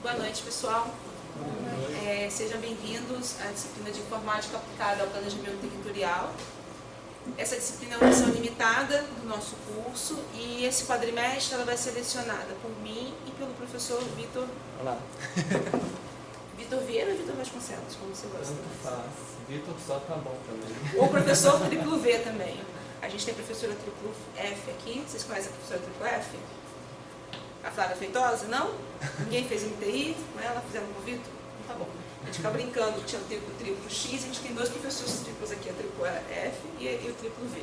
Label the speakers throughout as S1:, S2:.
S1: Boa noite, pessoal. Sejam bem-vindos à disciplina de Informática aplicada ao Planejamento Territorial. Essa disciplina é uma edição limitada do nosso curso e esse quadrimestre ela vai ser selecionada por mim e pelo professor Vitor.
S2: Olá.
S1: Vitor Vieira ou Vitor Vasconcelos, como você gosta?
S2: Tanto faz. Vitor só tá bom também.
S1: Ou professor triplo V também. A gente tem a professora triplo F aqui. Vocês conhecem a professora triplo F? A Flávia Feitosa? Não? Ninguém fez MTI com ela? Fizeram com o Vitor? Então tá bom. A gente fica brincando que tinha o triplo X, a gente tem dois professores triplos aqui, a triplo F e o triplo V.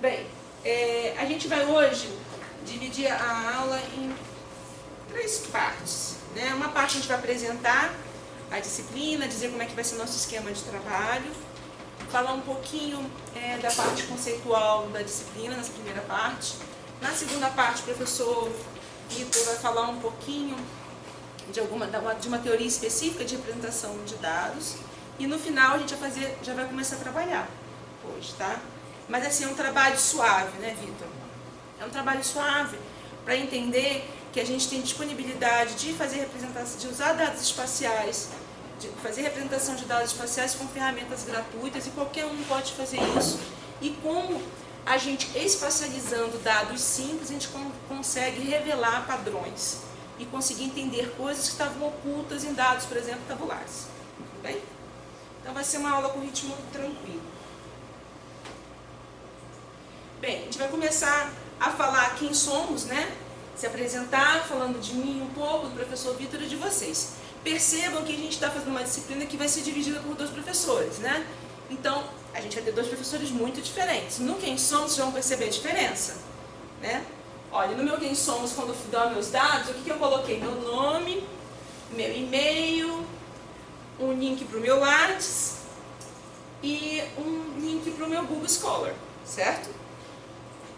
S1: Bem, a gente vai hoje dividir a aula em três partes. Né? Uma parte a gente vai apresentar a disciplina, dizer como é que vai ser o nosso esquema de trabalho, falar um pouquinho da parte conceitual da disciplina, nessa primeira parte. Na segunda parte, o professor Vitor vai falar um pouquinho de uma teoria específica de representação de dados. E no final a gente já vai começar a trabalhar hoje, tá? Mas assim, é um trabalho suave, né, Vitor? É um trabalho suave para entender que a gente tem disponibilidade de fazer representação, de usar dados espaciais, de fazer representação de dados espaciais com ferramentas gratuitas e qualquer um pode fazer isso. E como a gente, espacializando dados simples, a gente consegue revelar padrões e conseguir entender coisas que estavam ocultas em dados, por exemplo, tabulares. Tudo bem? Então vai ser uma aula com ritmo tranquilo. Bem, a gente vai começar a falar quem somos, né? Se apresentar, falando de mim um pouco, do professor Vitor e de vocês. Percebam que a gente está fazendo uma disciplina que vai ser dividida por dois professores, né? Então, a gente vai ter dois professores muito diferentes. No Quem Somos, vocês vão perceber a diferença, né? Olha, no meu Quem Somos, quando eu dou meus dados, o que eu coloquei? Meu nome, meu e-mail, um link para o meu Lattes e um link para o meu Google Scholar, certo?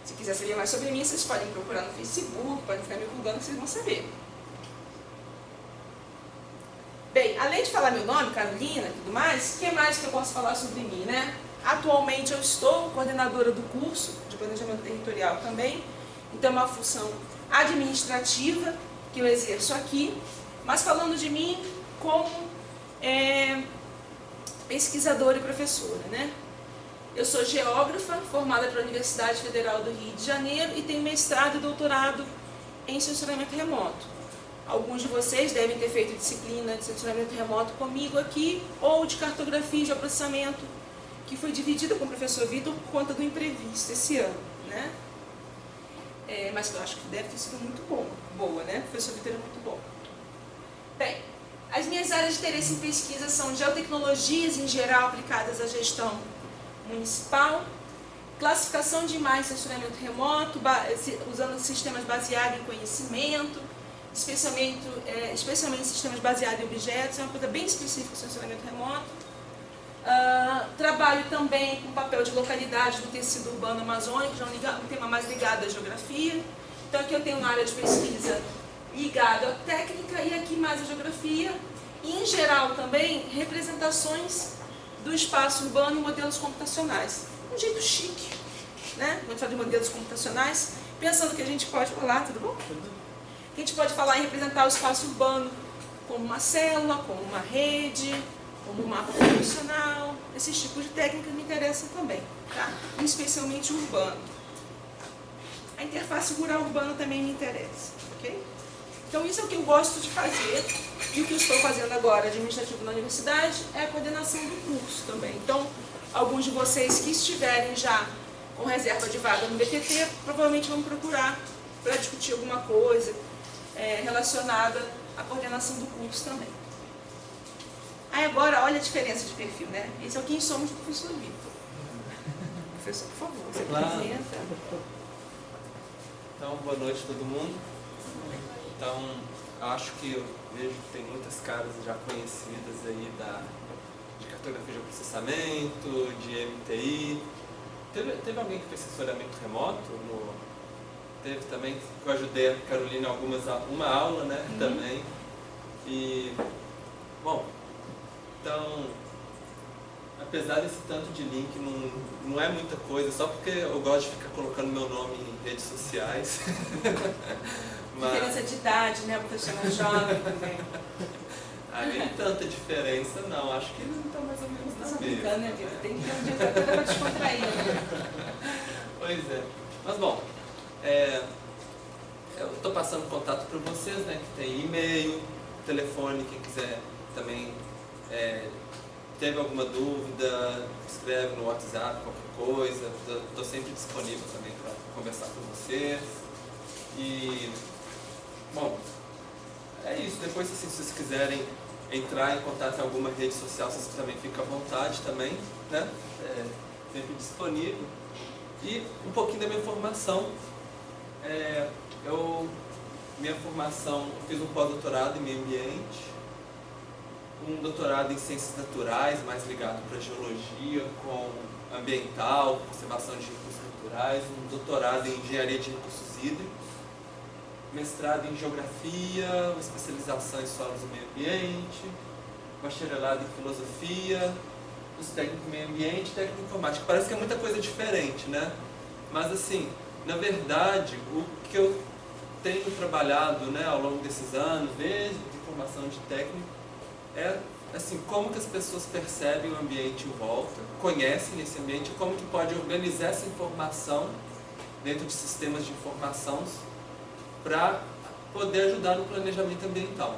S1: Se quiser saber mais sobre mim, vocês podem procurar no Facebook, podem ficar me googlando que vocês vão saber. Bem, além de falar meu nome, Carolina e tudo mais, o que mais que eu posso falar sobre mim, né? Atualmente eu estou coordenadora do curso de Planejamento Territorial também, então é uma função administrativa que eu exerço aqui, mas falando de mim como pesquisadora e professora, né? Eu sou geógrafa, formada pela Universidade Federal do Rio de Janeiro e tenho mestrado e doutorado em sensoramento remoto. Alguns de vocês devem ter feito disciplina de sensoramento remoto comigo aqui, ou de cartografia de processamento, que foi dividida com o professor Vitor por conta do imprevisto esse ano, né? Mas que eu acho que deve ter sido muito boa, né? O professor Vitor é muito bom. Bem, as minhas áreas de interesse em pesquisa são geotecnologias em geral aplicadas à gestão municipal, classificação de imagens e sensoramento remoto, usando sistemas baseados em conhecimento, especialmente sistemas baseados em objetos, é uma coisa bem específica do sensoramento remoto. Trabalho também com papel de localidade do tecido urbano amazônico, já um tema mais ligado à geografia. Então aqui eu tenho uma área de pesquisa ligada à técnica e aqui mais à geografia. E em geral também representações do espaço urbano em modelos computacionais. Um jeito chique, né? Quando fala de modelos computacionais, pensando que a gente pode falar, tudo bom? A gente pode falar em representar o espaço urbano como uma célula, como uma rede, como um mapa computacional. Esses tipos de técnicas me interessam também, tá? Especialmente o urbano. A interface rural-urbana também me interessa, ok? Então isso é o que eu gosto de fazer e o que eu estou fazendo agora, administrativo na universidade, é a coordenação do curso também. Então, alguns de vocês que estiverem já com reserva de vaga no BTT, provavelmente vão procurar para discutir alguma coisa relacionada à coordenação do curso também. Aí agora, olha a diferença de perfil, né? Esse é o Quem Somos do professor Vitor. Professor, por favor, você apresenta.
S2: Então, boa noite a todo mundo. Então, acho que eu vejo que tem muitas caras já conhecidas aí de cartografia de processamento, de MTI. Teve alguém que fez sensoramento remoto? Teve também, que eu ajudei a Carolina uma aula, né, também. E, bom, então, apesar desse tanto de link, não é muita coisa, só porque eu gosto de ficar colocando meu nome em redes sociais.
S1: Diferença de idade, né? Porque você é mais jovem também.
S2: Nem tanta diferença, não. Acho que ele está mais ou menos na mesma.
S1: Brincando, né, Vitor? Tem que ter um dia para descontrair, né?
S2: Pois é. Mas, bom, eu estou passando contato para vocês, né? Que tem e-mail, telefone, quem quiser também teve alguma dúvida, escreve no WhatsApp, qualquer coisa. Estou sempre disponível também para conversar com vocês. E, bom, é isso. Depois, assim, se vocês quiserem entrar em contato em alguma rede social, vocês também ficam à vontade também, né? Sempre disponível. E um pouquinho da minha formação. Minha formação, eu fiz um pós-doutorado em meio ambiente, um doutorado em ciências naturais, mais ligado para geologia, com ambiental, conservação de recursos naturais, um doutorado em engenharia de recursos hídricos, mestrado em geografia, uma especialização em solos e meio ambiente, bacharelado em filosofia, curso técnico em meio ambiente e técnico em informática. Parece que é muita coisa diferente, né? Mas assim, na verdade, o que eu tenho trabalhado, né, ao longo desses anos, desde a formação de técnico, é assim, como que as pessoas percebem o ambiente em volta, conhecem esse ambiente, como que pode organizar essa informação dentro de sistemas de informação para poder ajudar no planejamento ambiental.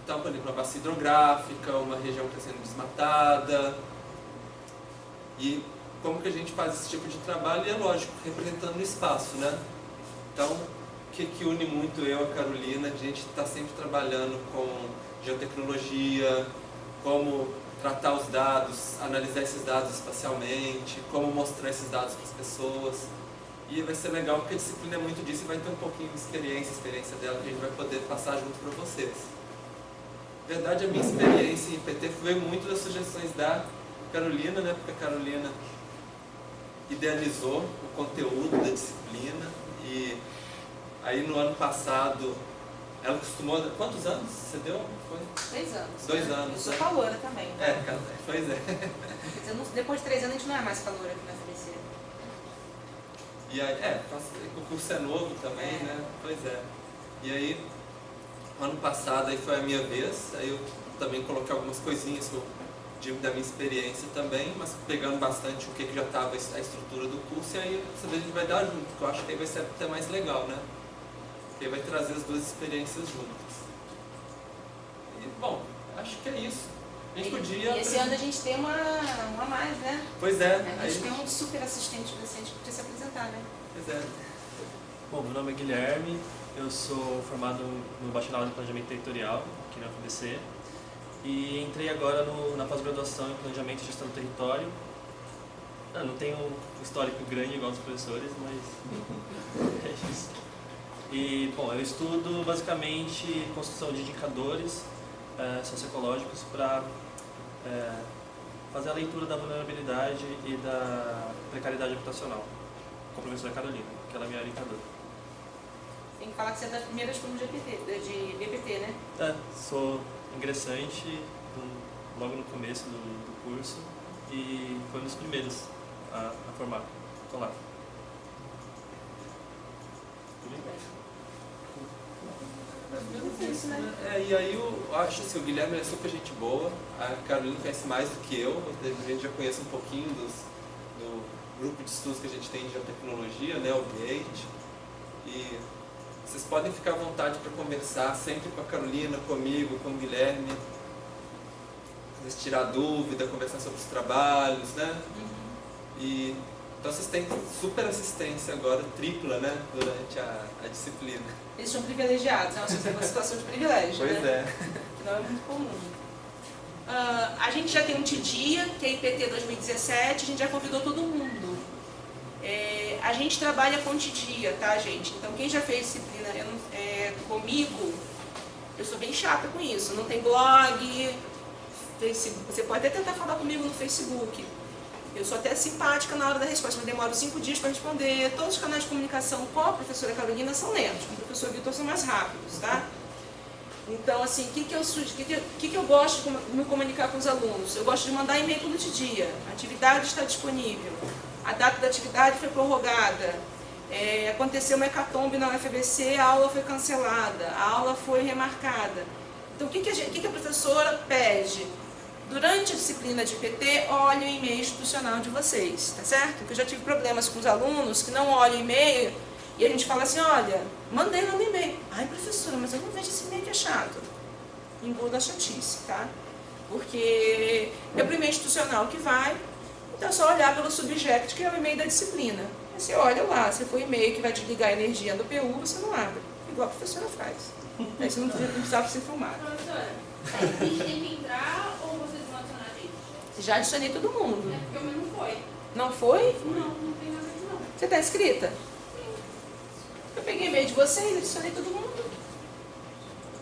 S2: Então, por exemplo, uma bacia hidrográfica, uma região que está sendo desmatada, e como que a gente faz esse tipo de trabalho, e é lógico, representando o espaço, né? Então, o que une muito eu e a Carolina, a gente está sempre trabalhando com geotecnologia, como tratar os dados, analisar esses dados espacialmente, como mostrar esses dados para as pessoas. E vai ser legal porque a disciplina é muito disso e vai ter um pouquinho de experiência dela que a gente vai poder passar junto para vocês. Na verdade, a minha experiência em IPT veio muito das sugestões da Carolina, né? Porque a Carolina idealizou o conteúdo da disciplina e aí no ano passado ela costumou... Quantos anos você deu? Foi?
S1: 2 anos.
S2: 2
S1: né?
S2: anos.
S1: Eu sou caloura também. Né?
S2: Pois é.
S1: Quer dizer, depois de 3 anos a gente não é mais caloura aqui na FBC.
S2: E aí, o curso é novo também, né? Pois é. E aí, ano passado aí foi a minha vez, aí eu também coloquei algumas coisinhas que eu digo da minha experiência também, mas pegando bastante o que já estava a estrutura do curso, e aí dessa vez a gente vai dar junto, porque eu acho que aí vai ser até mais legal, né? Porque aí vai trazer as duas experiências juntas. E, bom, acho que é isso. A gente podia...
S1: E esse ano a gente tem uma a mais, né?
S2: Pois é.
S1: A gente tem um super assistente docente que precisa se apresentar, né?
S2: Pois é.
S3: Bom, meu nome é Guilherme, eu sou formado no bacharelado em planejamento territorial aqui na UFBC e entrei agora na pós-graduação em planejamento e gestão do território. Não tenho um histórico grande igual dos professores, mas é isso. E, bom, eu estudo basicamente construção de indicadores socioecológicos para fazer a leitura da vulnerabilidade e da precariedade habitacional, com a professora Carolina, que ela é minha orientadora.
S1: Tem que falar que você é das primeiras turmas de BPT, né?
S3: Sou ingressante logo no começo do curso e foi um dos primeiros a formar. Estou lá.
S1: Isso, né?
S2: E aí eu acho assim, o Guilherme é super gente boa, a Carolina conhece mais do que eu, a gente já conhece um pouquinho do grupo de estudos que a gente tem de geotecnologia, né, o GATE, e vocês podem ficar à vontade para conversar sempre com a Carolina, comigo, com o Guilherme, tirar dúvida, conversar sobre os trabalhos, né? E então vocês têm super assistência agora, tripla, né, durante a disciplina.
S1: Eles são privilegiados, é uma situação de privilégio,
S2: pois
S1: né?
S2: É.
S1: Que não é muito comum. A gente já tem um TDIA, que é IPT 2017, a gente já convidou todo mundo. A gente trabalha com TDIA, tá, gente? Então quem já fez disciplina comigo, eu sou bem chata com isso. Não tem blog, Facebook, você pode até tentar falar comigo no Facebook. Eu sou até simpática na hora da resposta, mas demoro 5 dias para responder. Todos os canais de comunicação com a professora Carolina são lentos, com o professor Vitor são mais rápidos, tá? Então, assim, o que eu gosto de me comunicar com os alunos? Eu gosto de mandar e-mail todo dia. A atividade está disponível. A data da atividade foi prorrogada. Aconteceu uma hecatombe na UFABC, a aula foi cancelada, a aula foi remarcada. Então, o que a professora pede? Durante a disciplina de PT, olhe o e-mail institucional de vocês, tá certo? Porque eu já tive problemas com os alunos que não olham o e-mail e a gente fala assim, olha, mandei lá no e-mail. Ai, professora, mas eu não vejo esse e-mail que é chato. Engorda a chatice, tá? Porque é o e-mail institucional que vai, então é só olhar pelo subject, que é o e-mail da disciplina. Aí você olha lá, se for e-mail que vai desligar a energia do PU, você não abre, igual a professora faz. Aí você não precisava se filmar.
S4: Professora, a gente tem que entrar ou vocês vão adicionar a gente?
S1: Já adicionei todo mundo.
S4: É porque o meu não foi.
S1: Não foi?
S4: Não tem nada aqui não.
S1: Você está inscrita? Sim. Eu peguei e-mail de vocês, adicionei todo mundo.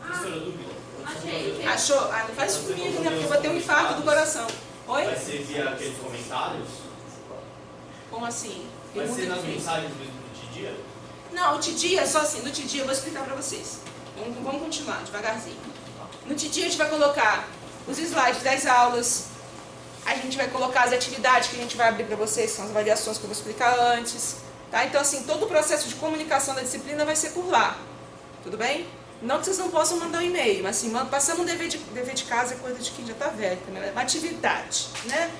S3: Professora, dúvida?
S4: Achei.
S1: Achou? Ah, não faz isso comigo, né? Porque eu vou ter um infarto do coração. Oi?
S5: Vai ser via aqueles comentários?
S1: Como assim?
S5: Vai
S1: Pergunta
S5: ser nas
S1: difícil.
S5: mensagens mesmo do dia?
S1: Não, o Tidia, só assim, no Tidia eu vou explicar para vocês. Vamos continuar, devagarzinho. No Tidia a gente vai colocar os slides das aulas, a gente vai colocar as atividades que a gente vai abrir para vocês, são as avaliações que eu vou explicar antes. Tá? Então, assim, todo o processo de comunicação da disciplina vai ser por lá. Tudo bem? Não que vocês não possam mandar um e-mail, mas assim, passamos um dever de casa, é coisa de quem já está velho também, né? Uma atividade, né?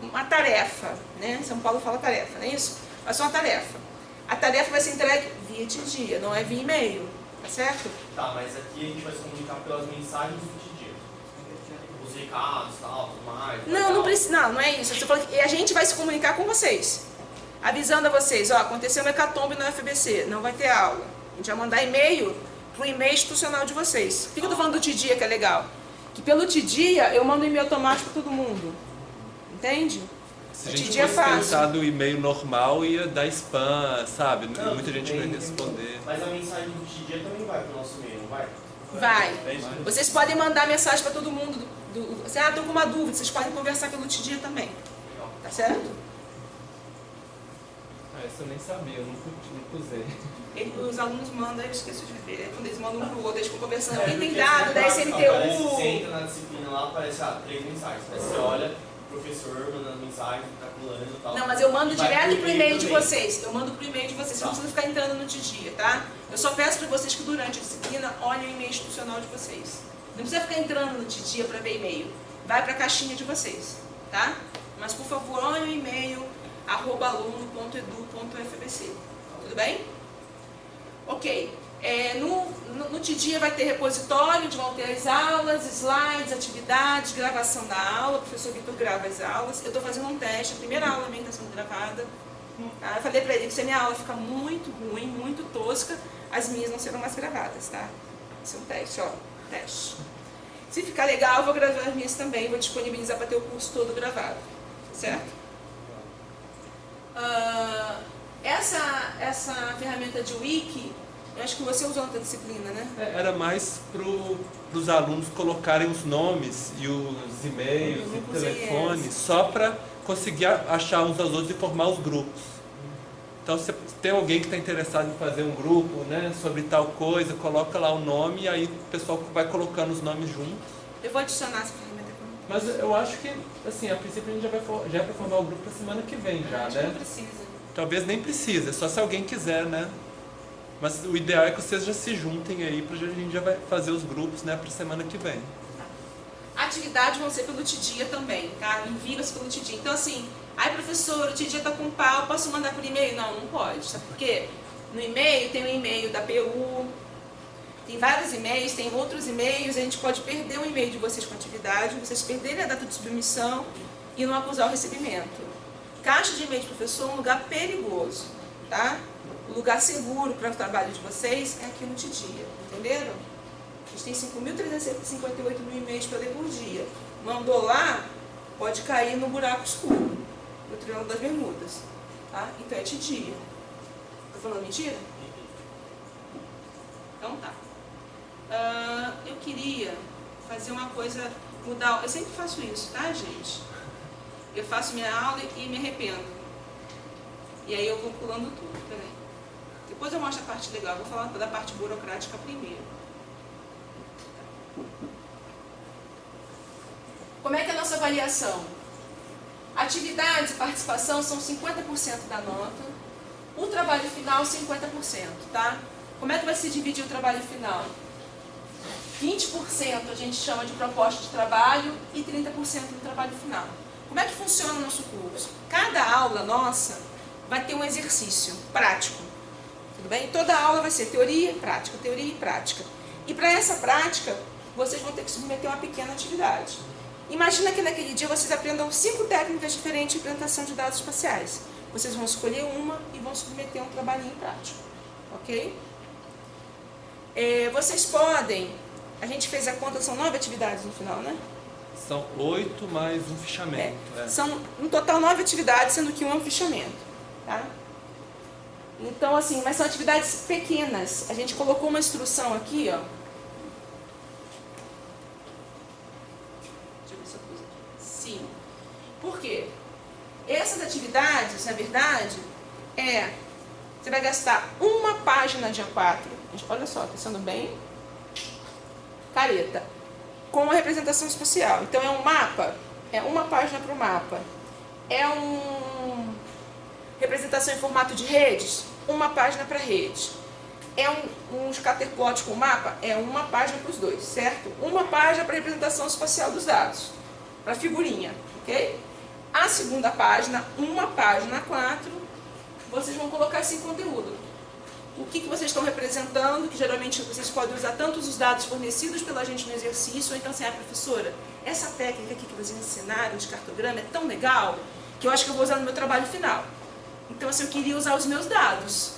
S1: Uma tarefa, né? São Paulo fala tarefa, não é isso? Mas é uma tarefa. A tarefa vai ser entregue via Tidia, não é via e-mail, tá certo?
S5: Tá, mas aqui a gente vai se comunicar pelas mensagens do dia. Os recados, tal, tudo mais.
S1: Não, não precisa, não é isso. Você falou que a gente vai se comunicar com vocês, avisando a vocês, ó, aconteceu uma hecatombe na UFABC, não vai ter aula. A gente vai mandar e-mail pro e-mail institucional de vocês. Por que eu tô falando do Tidia que é legal? Que pelo Tidia eu mando e-mail automático para todo mundo. Entende?
S2: Se
S1: O
S2: a gente
S1: Tidia é
S2: fosse
S1: fácil.
S2: pensar do e-mail normal, ia dar spam, sabe?
S5: Não,
S2: Muita gente não
S5: tudo
S2: ia
S5: bem,
S2: responder.
S5: Mas a mensagem do dia também vai pro nosso e-mail, não vai?
S1: Vai.
S3: É isso mesmo.
S1: Vocês podem mandar mensagem para todo mundo. Assim, tô com uma dúvida, vocês podem conversar pelo Tidia também. Tá certo?
S2: Ah, isso eu nem sabia, eu nunca usei.
S1: Os alunos mandam, eu esqueço de ver. Quando eles mandam um pro outro, eles ficam conversando.
S5: É,
S1: Quem tem
S5: porque
S1: dado da
S5: Aparece, você
S1: SMTU.
S5: entra na disciplina lá, aparece 3 mensagens. Aí você olha, o professor mandando mensagem, calculando e tal.
S1: Não, mas eu mando
S5: E vai
S1: direto pro e-mail de
S5: também.
S1: vocês. Eu mando pro e-mail de vocês. Vocês não
S5: Tá.
S1: precisam ficar entrando no Tidia, tá? Eu só peço para vocês que durante a disciplina olhem o e-mail institucional de vocês. Não precisa ficar entrando no Tidia para ver e-mail. Vai para a caixinha de vocês, tá? Mas, por favor, olhem o e-mail @aluno.edu.fbc. Tudo bem? Ok. No Tidia vai ter repositório, onde vão ter as aulas, slides, atividades, gravação da aula. O professor Vitor grava as aulas. Eu estou fazendo um teste, a primeira aula minha está sendo gravada. Tá? Eu falei para ele que se a minha aula ficar muito ruim, muito tosca, as minhas não serão mais gravadas, tá? Esse é um teste, ó. Teste. Se ficar legal, eu vou gravar as minhas também, vou disponibilizar para ter o curso todo gravado. Certo? Essa ferramenta de wiki, eu acho que você usou na tua disciplina, né?
S2: Era mais para os alunos colocarem os nomes e os e-mails
S1: Eu
S2: e
S1: nunca usei
S2: telefones só para conseguir achar uns aos outros e formar os grupos. Então, se tem alguém que está interessado em fazer um grupo, né, sobre tal coisa, coloca lá o nome e aí o pessoal vai colocando os nomes juntos.
S1: Eu vou adicionar essa ferramenta aqui.
S2: Mas eu acho que, assim, a princípio a gente já é para formar o grupo para semana que vem já,
S1: Acho que não
S2: né?
S1: precisa.
S2: Talvez nem precise, é só se alguém quiser, né? Mas o ideal é que vocês já se juntem aí, pra gente já vai fazer os grupos, né, pra semana que vem.
S1: Atividades vão ser pelo Tidia também, tá? Envia-se pelo Tidia. Então, assim, ai professor, o Tidia tá com pau, posso mandar por e-mail? Não, não pode. Sabe por quê? No e-mail tem o e-mail da PU, tem vários e-mails, tem outros e-mails, a gente pode perder o e-mail de vocês com atividade, vocês perderem a data de submissão e não acusar o recebimento. Caixa de e-mail de professor é um lugar perigoso, tá? O lugar seguro para o trabalho de vocês é aqui no Tidia, entenderam? A gente tem 5.358 mil e-mails para ler por dia. Mandou lá, pode cair no buraco escuro, no Triângulo das Bermudas, tá? Então é Tidia. Tô falando mentira? Então tá. Eu queria fazer uma coisa, mudar. Eu sempre faço isso, tá, gente? Eu faço minha aula e me arrependo. E aí eu vou pulando tudo, peraí. Depois eu mostro a parte legal, vou falar da parte burocrática primeiro. Como é que é a nossa avaliação? Atividades e participação são 50% da nota. O trabalho final, 50%, tá? Como é que vai se dividir o trabalho final? 20% a gente chama de proposta de trabalho e 30% do trabalho final. Como é que funciona o nosso curso? Cada aula nossa vai ter um exercício prático, tudo bem? Toda aula vai ser teoria e prática, teoria e prática. E para essa prática, vocês vão ter que submeter uma pequena atividade. Imagina que naquele dia vocês aprendam 5 técnicas diferentes de implementação de dados espaciais. Vocês vão escolher uma e vão submeter um trabalhinho prático, ok? Vocês podem, a gente fez a conta, são 9 atividades no final, né?
S2: São 8 mais um fichamento.
S1: São, no total, 9 atividades, sendo que um é um fichamento, tá? Então, assim, mas são atividades pequenas. A gente colocou uma instrução aqui, ó. Deixa eu ver se eu pus aqui. Sim. Por quê? Essas atividades, na verdade, você vai gastar uma página de A4. Olha só, está sendo bem careta. Com uma representação espacial. Então é um mapa, é uma página para o mapa. É uma representação em formato de redes, uma página para rede. É um scatterplot com mapa, é uma página para os dois, certo? Uma página para representação espacial dos dados, para figurinha, ok? A segunda página, uma página A4, vocês vão colocar esse conteúdo. O que vocês estão representando, que geralmente vocês podem usar tanto os dados fornecidos pela gente no exercício, ou então assim, professora, essa técnica aqui que vocês ensinaram de cartograma é tão legal, que eu acho que eu vou usar no meu trabalho final. Então, assim, eu queria usar os meus dados.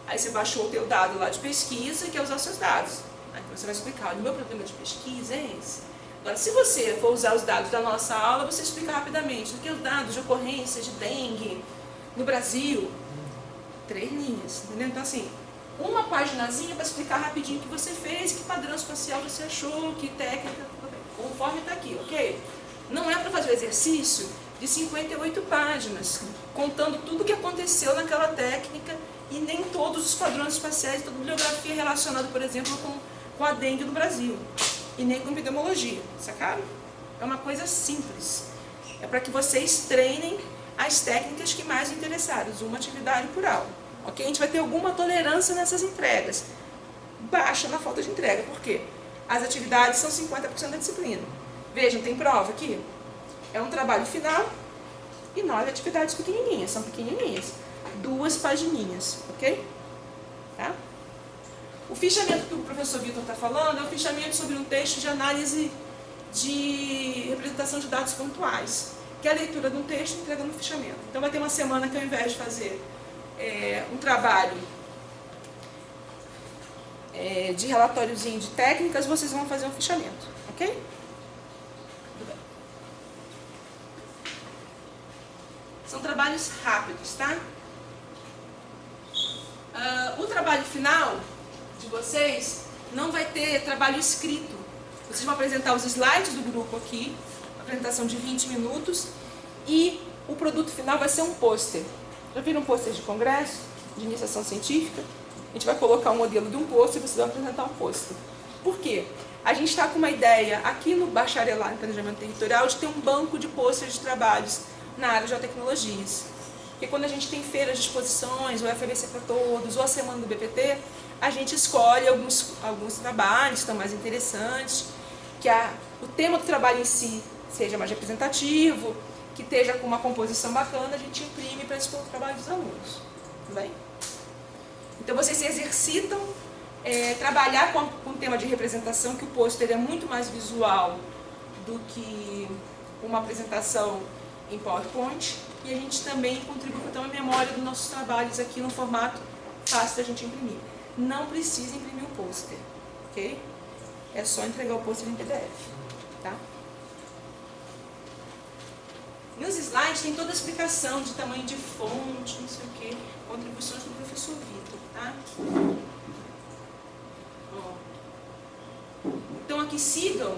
S1: Aí você baixou o teu dado lá de pesquisa e quer usar os seus dados. Aí você vai explicar, olha, o meu problema de pesquisa é esse. Agora, se você for usar os dados da nossa aula, você explica rapidamente, porque os dados de ocorrência de dengue no Brasil, 3 linhas, entendeu? Então, assim, uma paginazinha para explicar rapidinho o que você fez, que padrão espacial você achou, que técnica, conforme está aqui, ok? Não é para fazer o exercício de 58 páginas, contando tudo o que aconteceu naquela técnica e nem todos os padrões espaciais, toda bibliografia relacionada, por exemplo, com a dengue no Brasil, e nem com epidemiologia, sacaram? É uma coisa simples. É para que vocês treinem as técnicas que mais interessaram, uma atividade por aula. Ok? A gente vai ter alguma tolerância nessas entregas. Baixa na falta de entrega. Por quê? As atividades são 50% da disciplina. Vejam, tem prova aqui. É um trabalho final e 9 atividades pequenininhas. São pequenininhas. 2 pagininhas. Ok? Tá? O fichamento que o professor Vitor está falando é o fichamento sobre um texto de análise de representação de dados pontuais, que é a leitura de um texto e entrega no fichamento. Então vai ter uma semana que ao invés de fazer um trabalho de relatóriozinho de técnicas, vocês vão fazer um fichamento, ok? Tudo bem. São trabalhos rápidos, tá? O trabalho final de vocês não vai ter trabalho escrito. Vocês vão apresentar os slides do grupo aqui, apresentação de 20 minutos, e o produto final vai ser um pôster. Já viram um pôster de congresso, de iniciação científica? A gente vai colocar um modelo de um pôster e vocês vão apresentar um pôster. Por quê? A gente está com uma ideia aqui no Bacharelado em Planejamento Territorial de ter um banco de pôsteres de trabalhos na área de geotecnologias. Porque quando a gente tem feiras de exposições, o FABC para todos, ou a semana do BPT, a gente escolhe alguns trabalhos que estão mais interessantes, que o tema do trabalho em si seja mais representativo, que esteja com uma composição bacana, a gente imprime para expor o trabalho dos alunos. Tudo bem? Então vocês se exercitam trabalhar com um tema de representação, que o pôster é muito mais visual do que uma apresentação em PowerPoint, e a gente também contribui para ter uma memória dos nossos trabalhos aqui no formato fácil da gente imprimir. Não precisa imprimir um pôster, ok? É só entregar o pôster em PDF, tá? Nos slides tem toda a explicação de tamanho de fonte, não sei o quê, contribuições do professor Vitor, tá? Ó. Então aqui sigam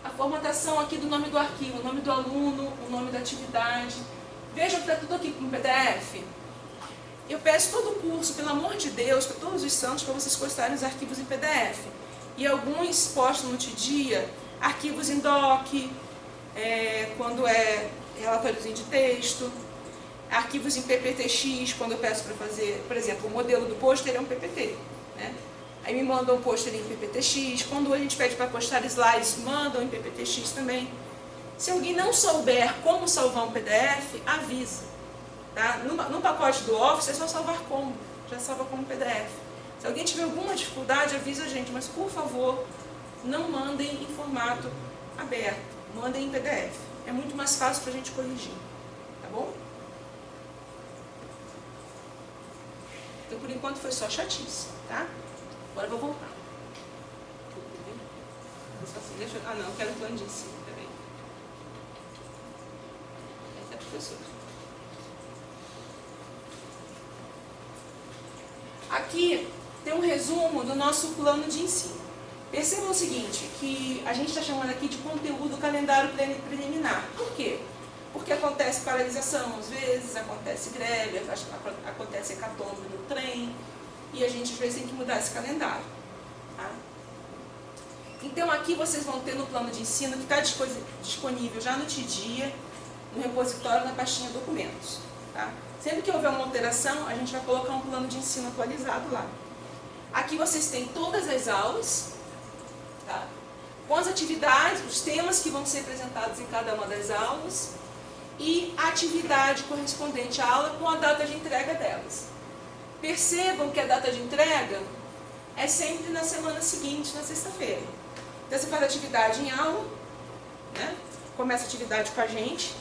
S1: a formatação aqui do nome do arquivo, o nome do aluno, o nome da atividade. Vejam que está tudo aqui no PDF. Eu peço todo o curso, pelo amor de Deus, para todos os santos, para vocês postarem os arquivos em PDF. E alguns postam no Tidia arquivos em doc, quando é relatóriozinho de texto. arquivos em PPTX, quando eu peço para fazer, por exemplo, o modelo do pôster é um PPT, né? Aí me mandam um pôster em PPTX, quando a gente pede para postar slides, mandam em PPTX também. Se alguém não souber como salvar um PDF, avisa. Tá? No pacote do Office é só salvar como, já salva como PDF. Se alguém tiver alguma dificuldade, avisa a gente, mas por favor, não mandem em formato aberto, mandem em PDF. É muito mais fácil para a gente corrigir, tá bom? Então, por enquanto, foi só chatice, tá? Agora eu vou voltar. Ah, não, eu quero o plano de ensino também. Essa é a professora. Aqui tem um resumo do nosso plano de ensino. Percebam o seguinte, que a gente está chamando aqui de conteúdo calendário preliminar. Por quê? Porque acontece paralisação às vezes, acontece greve, acontece hecatombe no trem, e a gente às vezes tem que mudar esse calendário. Tá? Então aqui vocês vão ter no plano de ensino, que está disponível já no dia, no repositório, na pastinha documentos. Tá? Sempre que houver uma alteração, a gente vai colocar um plano de ensino atualizado lá. Aqui vocês têm todas as aulas, tá? Com as atividades, os temas que vão ser apresentados em cada uma das aulas e a atividade correspondente à aula com a data de entrega delas. Percebam que a data de entrega é sempre na semana seguinte, na sexta-feira. Então você faz a atividade em aula, né? Começa a atividade com a gente,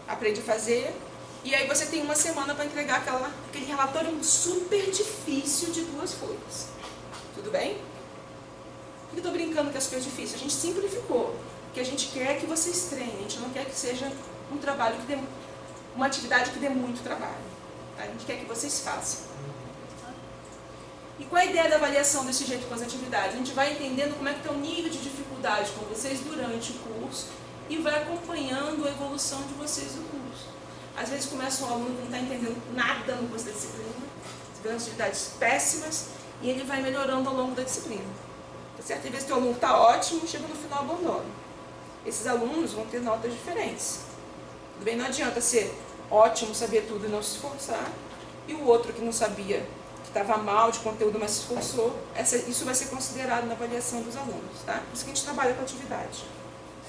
S1: aprende a fazer, e aí você tem uma semana para entregar aquele relatório super difícil de 2 folhas. Tudo bem? Por que eu estou brincando com as coisas difíceis? A gente simplificou, porque a gente quer que vocês treinem, a gente não quer que seja um trabalho que dê, uma atividade que dê muito trabalho. Tá? A gente quer que vocês façam. E qual é a ideia da avaliação desse jeito com as atividades? A gente vai entendendo como é que está o nível de dificuldade com vocês durante o curso e vai acompanhando a evolução de vocês no curso. Às vezes começa um aluno que não está entendendo nada no curso da disciplina, vendo atividades péssimas, e ele vai melhorando ao longo da disciplina. Tá certo? Às vezes o aluno está ótimo, chega no final abandona. Esses alunos vão ter notas diferentes. Tudo bem? Não adianta ser ótimo, saber tudo e não se esforçar, e o outro que não sabia, que estava mal de conteúdo, mas se esforçou, isso vai ser considerado na avaliação dos alunos. Tá? Por isso que a gente trabalha com atividade,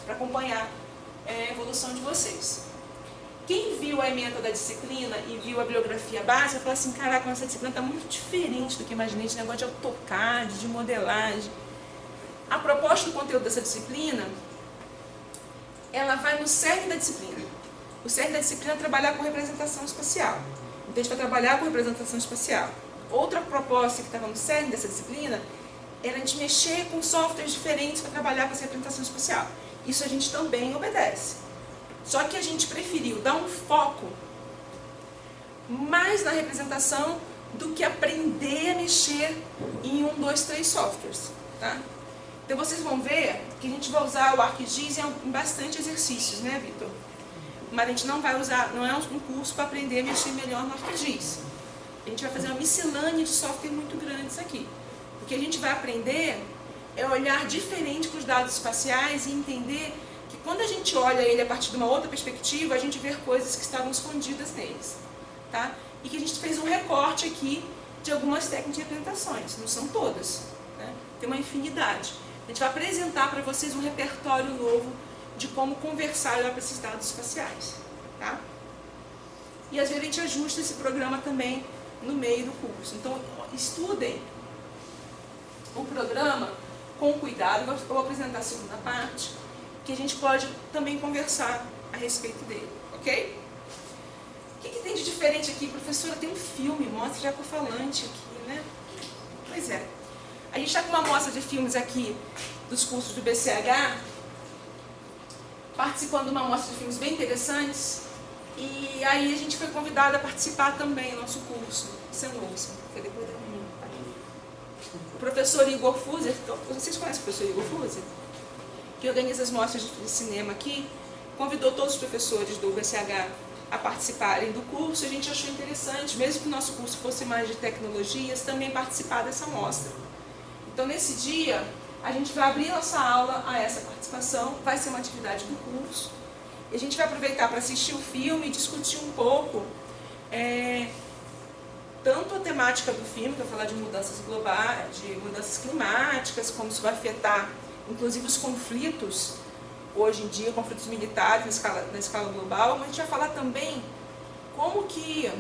S1: para acompanhar a evolução de vocês. Quem viu a ementa da disciplina e viu a bibliografia básica, falou assim, caraca, essa disciplina está muito diferente do que imaginei, esse negócio de AutoCAD, de modelagem. A proposta do conteúdo dessa disciplina, ela vai no cerne da disciplina. O cerne da disciplina é trabalhar com representação espacial. Então a gente vai trabalhar com representação espacial. Outra proposta que estava no cerne dessa disciplina era a gente mexer com softwares diferentes para trabalhar com essa representação espacial. Isso a gente também obedece. Só que a gente preferiu dar um foco mais na representação do que aprender a mexer em 1, 2, 3 softwares. Tá? Então vocês vão ver que a gente vai usar o ArcGIS em bastante exercícios, né, Vitor? Mas a gente não vai usar, não é um curso para aprender a mexer melhor no ArcGIS. A gente vai fazer uma miscelânea de software muito grandes aqui. O que a gente vai aprender é olhar diferente para os dados espaciais e entender que quando a gente olha ele a partir de uma outra perspectiva, a gente vê coisas que estavam escondidas neles. Tá? E que a gente fez um recorte aqui de algumas técnicas de representações, não são todas. Né? Tem uma infinidade. A gente vai apresentar para vocês um repertório novo de como conversar para esses dados espaciais. Tá? E às vezes a gente ajusta esse programa também no meio do curso. Então, estudem o programa com cuidado. Eu vou apresentar a segunda parte, que a gente pode também conversar a respeito dele, ok? O que tem de diferente aqui? Professora, tem um filme, mostra já com o falante aqui, né? Pois é. A gente está com uma amostra de filmes aqui dos cursos do BCH, participando de uma amostra de filmes bem interessantes, e aí a gente foi convidada a participar também do nosso curso. Você não ouça, foi depois da minha. O professor Igor Fuser, vocês conhecem o professor Igor Fuser? Que organiza as mostras de cinema aqui, convidou todos os professores do BCH a participarem do curso. A gente achou interessante, mesmo que o nosso curso fosse mais de tecnologias, também participar dessa mostra. Então, nesse dia, a gente vai abrir nossa aula a essa participação, vai ser uma atividade do curso, E a gente vai aproveitar para assistir o filme e discutir um pouco tanto a temática do filme, que vai falar de mudanças globais, de mudanças climáticas, como isso vai afetar, inclusive, os conflitos, hoje em dia, conflitos militares na escala global, mas a gente vai falar também como que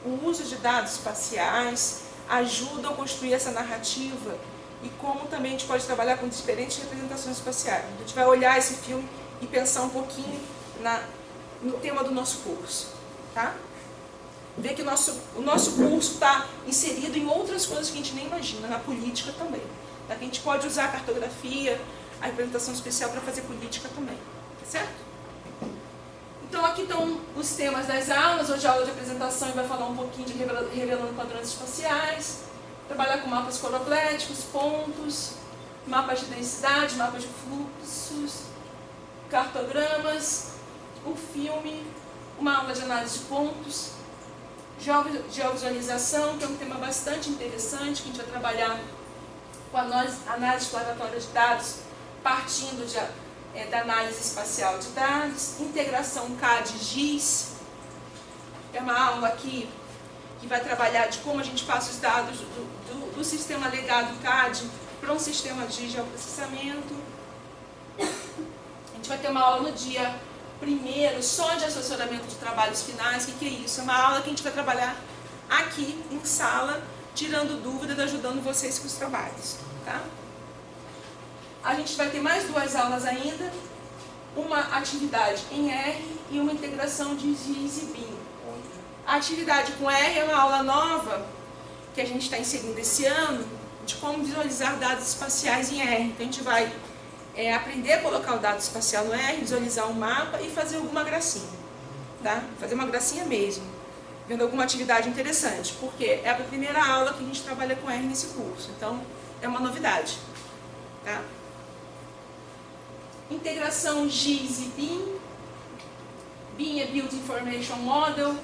S1: o uso de dados espaciais ajuda a construir essa narrativa e como também a gente pode trabalhar com diferentes representações espaciais. A gente vai olhar esse filme e pensar um pouquinho no tema do nosso curso, tá? Ver que o nosso curso está inserido em outras coisas que a gente nem imagina, na política também. Tá? Que a gente pode usar a cartografia, a representação especial para fazer política também, tá certo? Então aqui estão os temas das aulas. Hoje a aula de apresentação vai falar um pouquinho de revelando padrões espaciais, trabalhar com mapas coropléticos, pontos, mapas de densidade, mapas de fluxos, cartogramas, o filme, uma aula de análise de pontos, geovisualização, que é um tema bastante interessante, que a gente vai trabalhar com a análise exploratória de dados, partindo da análise espacial de dados, integração CAD-GIS, é uma aula aqui que vai trabalhar de como a gente passa os dados do sistema legado CAD para um sistema de geoprocessamento. A gente vai ter uma aula no dia 1º só de assessoramento de trabalhos finais. O que é isso? É uma aula que a gente vai trabalhar aqui em sala, tirando dúvidas, ajudando vocês com os trabalhos. Tá? A gente vai ter mais 2 aulas ainda, uma atividade em R e uma integração de GIS e BIM. A atividade com R é uma aula nova, que a gente está inserindo esse ano, de como visualizar dados espaciais em R. Então a gente vai aprender a colocar o dado espacial no R, visualizar um mapa e fazer alguma gracinha. Tá? Fazer uma gracinha mesmo, vendo alguma atividade interessante, porque é a primeira aula que a gente trabalha com R nesse curso, então é uma novidade. Tá? Integração GIS e BIM. BIM é Build Information Model,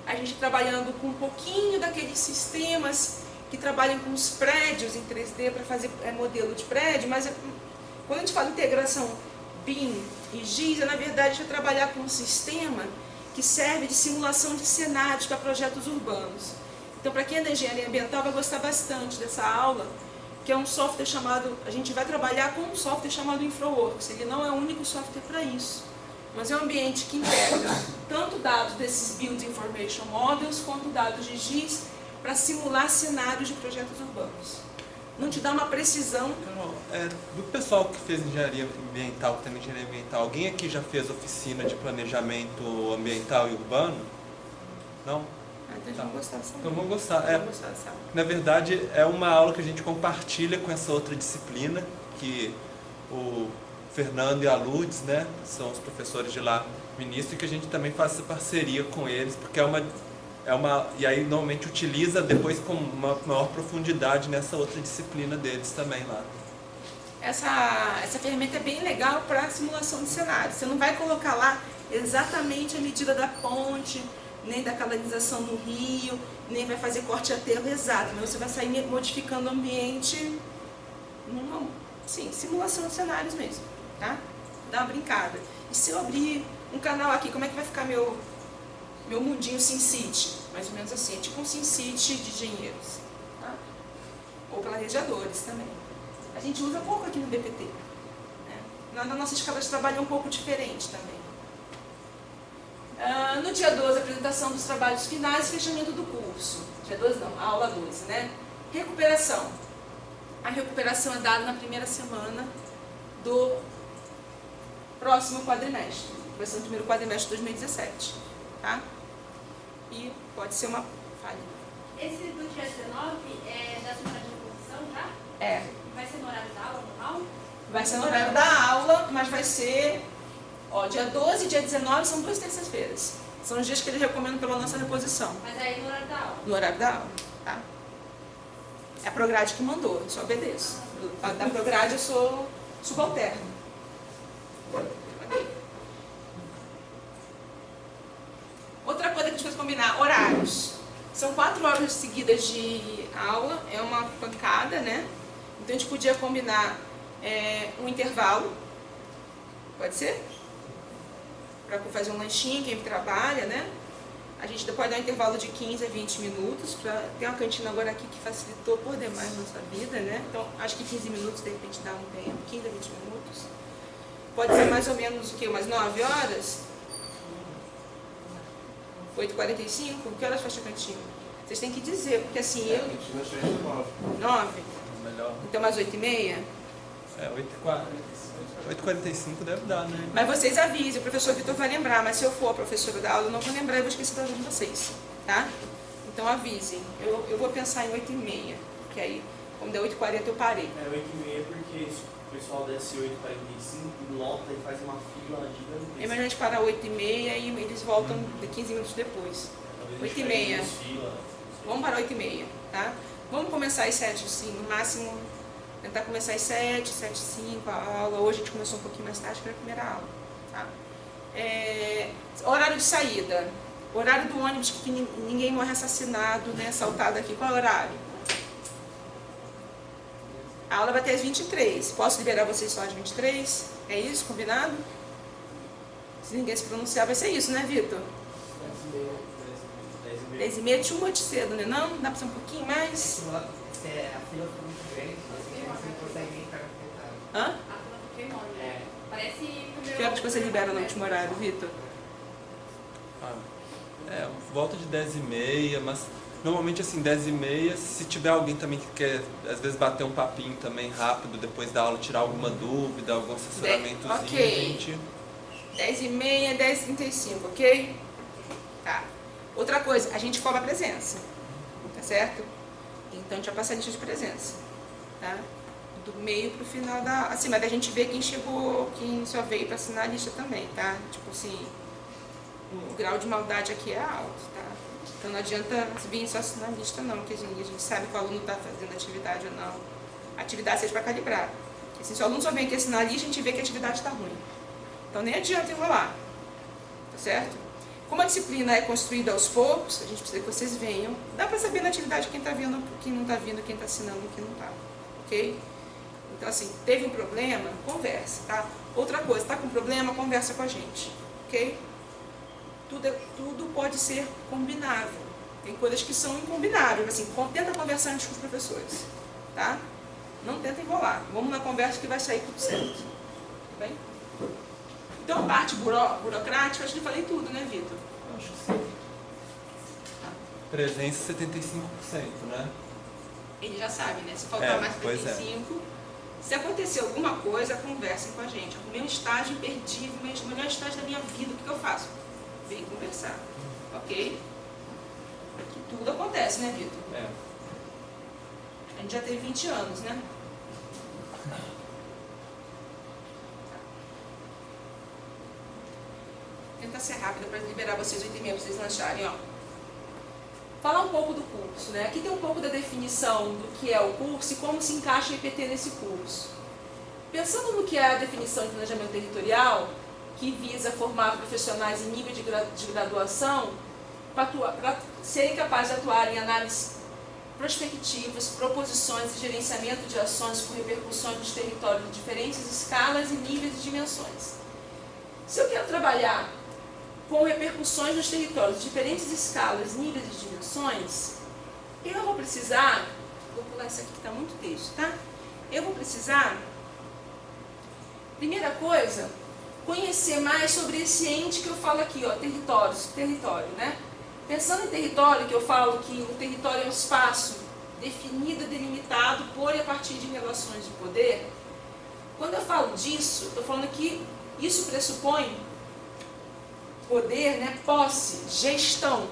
S1: a gente trabalhando com um pouquinho daqueles sistemas que trabalham com os prédios em 3D para fazer modelo de prédio, mas quando a gente fala integração BIM e GIS, na verdade a gente vai trabalhar com um sistema que serve de simulação de cenários para projetos urbanos. Então, para quem é da engenharia ambiental, vai gostar bastante dessa aula, que é um software chamado, a gente vai trabalhar com um software chamado InfraWorks. Ele não é o único software para isso, mas é um ambiente que integra tanto dados desses Build Information Models, quanto dados de GIS para simular cenários de projetos urbanos. Não te dá uma precisão.
S2: Do pessoal que fez engenharia ambiental, que tem engenharia ambiental, alguém aqui já fez oficina de planejamento ambiental e urbano? Não?
S1: Então vão gostar dessa aula.
S2: Então vão gostar. Na verdade, é uma aula que a gente compartilha com essa outra disciplina, que o Fernando e a Lourdes, né, são os professores de lá, ministro, e que a gente também faz essa parceria com eles, porque e aí normalmente utiliza depois com uma maior profundidade nessa outra disciplina deles também lá.
S1: Essa ferramenta é bem legal para simulação de cenário. Você não vai colocar lá exatamente a medida da ponte, nem da canalização no rio, nem vai fazer corte e aterro exato, mas você vai sair modificando o ambiente, sim, simulação de cenários mesmo, tá? Dá uma brincada. E se eu abrir um canal aqui, como é que vai ficar meu mundinho SimCity? Mais ou menos assim, é tipo um SimCity de engenheiros, tá? Ou planejadores também. A gente usa pouco aqui no BPT, né? Na nossa escala de trabalho é um pouco diferente também. No dia 12, apresentação dos trabalhos finais e fechamento do curso. Dia 12 não, a aula 12, né? Recuperação. A recuperação é dada na primeira semana do próximo quadrimestre. Vai ser no primeiro quadrimestre de 2017, tá? E pode ser uma falha.
S4: Esse do dia 19 é da semana de reposição já?
S1: É.
S4: Vai ser no horário da aula normal?
S1: Vai ser no horário da aula, mas vai ser... dia 12 e dia 19 são 2 terças-feiras. São os dias que eles recomendam pela nossa reposição.
S4: Mas aí no horário da aula?
S1: No horário da aula, tá? É a Prograde que mandou, eu só obedeço. Da Prograde eu sou subalterno. Outra coisa que a gente vai combinar, horários. São 4 horas seguidas de aula, é uma pancada, né? Então a gente podia combinar um intervalo. Pode ser? para fazer um lanchinho, quem trabalha, né? A gente pode dar um intervalo de 15 a 20 minutos, tem uma cantina agora aqui que facilitou por demais a nossa vida, né? Então, acho que 15 minutos de repente dá um tempo, 15 a 20 minutos. Pode ser mais ou menos o quê? Umas 9 horas? 8h45? Que horas fecha a cantina? Vocês têm que dizer, porque assim, eu... 9?
S2: Melhor.
S1: Então, mais 8h30?
S2: É, 8h45 deve dar, né?
S1: Mas vocês avisem, o professor Vitor vai lembrar, mas se eu for a professora da aula, eu não vou lembrar, eu vou esquecer da aula de vocês, tá? Então avisem. Eu vou pensar em 8h30, que aí, como deu 8h40, eu parei.
S5: É 8h30 porque se o pessoal desce 8h45 e lota e faz uma fila gigantesca.
S1: É melhor a gente parar 8h30 e eles voltam 15 minutos depois. 8h30. Vamos para 8h30, tá? Vamos começar às 7, sim, no máximo, tentar começar às 7, 7h05 a aula. Hoje a gente começou um pouquinho mais tarde para a primeira aula, tá? Horário de saída. Horário do ônibus, que ninguém morre assassinado, né? Assaltado aqui. Qual é o horário? A aula vai até às 23. Posso liberar vocês só às 23? É isso? Combinado? Se ninguém se pronunciar, vai ser isso, né, Vitor? 10h30 tinha um monte cedo, né? Não? Dá para ser um pouquinho mais?
S6: A fila foi muito grande, você não consegue nem ficar completado.
S1: Hã?
S4: Parece
S1: Que horas que você libera no último horário, Vitor?
S2: Volta de 10h30, mas normalmente assim, 10h30, se tiver alguém também que quer, às vezes, bater um papinho também rápido, depois da aula, tirar alguma dúvida, algum assessoramentozinho,
S1: ok.
S2: gente...
S1: 10h30, 10h35, ok? Tá. Outra coisa, a gente cobra a presença, tá certo? Então a gente vai passar a lista de presença, tá? Do meio pro final da... Assim, mas a gente vê quem chegou, quem só veio para assinar a lista também, tá? Tipo assim, o grau de maldade aqui é alto, tá? Então não adianta vir só assinar a lista não, porque a gente sabe que o aluno está fazendo atividade ou não. A atividade seja para calibrar. Porque, assim, se o aluno só vem aqui assinar a lista, a gente vê que a atividade está ruim. Então nem adianta enrolar, tá certo? Como a disciplina é construída aos poucos, a gente precisa que vocês venham. Dá para saber na atividade quem está vindo, quem não está vindo, quem está assinando e quem não está, ok? Então assim, teve um problema, conversa, tá? Outra coisa, está com problema, conversa com a gente, ok? Tudo pode ser combinável. Tem coisas que são incombináveis, assim, tenta conversar antes com os professores, tá? Não tenta enrolar. Vamos na conversa que vai sair tudo certo, tá bem? Então, a parte burocrática, acho que eu falei tudo, né, Vitor?
S2: Acho que sim. Presença 75%, né?
S1: Ele já sabe, né? Se faltar mais
S2: pois
S1: 35, se acontecer alguma coisa, conversem com a gente. O meu estágio imperdível, o melhor estágio da minha vida, o que eu faço? Vem conversar, ok? Que tudo acontece, né, Vitor? A gente já teve 20 anos, né? Tenta ser rápida para liberar vocês 8h30 para vocês lancharem, ó. Falar um pouco do curso, né? Aqui tem um pouco da definição do que é o curso e como se encaixa o IPT nesse curso. Pensando no que é a definição de planejamento territorial, que visa formar profissionais em nível de graduação para serem capazes de atuar em análises prospectivas, proposições e gerenciamento de ações com repercussões nos territórios de diferentes escalas e níveis e dimensões. Se eu quero trabalhar com repercussões nos territórios de diferentes escalas, níveis e dimensões, eu vou precisar, vou pular isso aqui que está muito texto, tá? Eu vou precisar, primeira coisa, conhecer mais sobre esse ente que eu falo aqui, ó, território, né? Pensando em território, que eu falo que o território é um espaço definido, delimitado por e a partir de relações de poder. Quando eu falo disso, estou falando que isso pressupõe poder, né? Posse, gestão.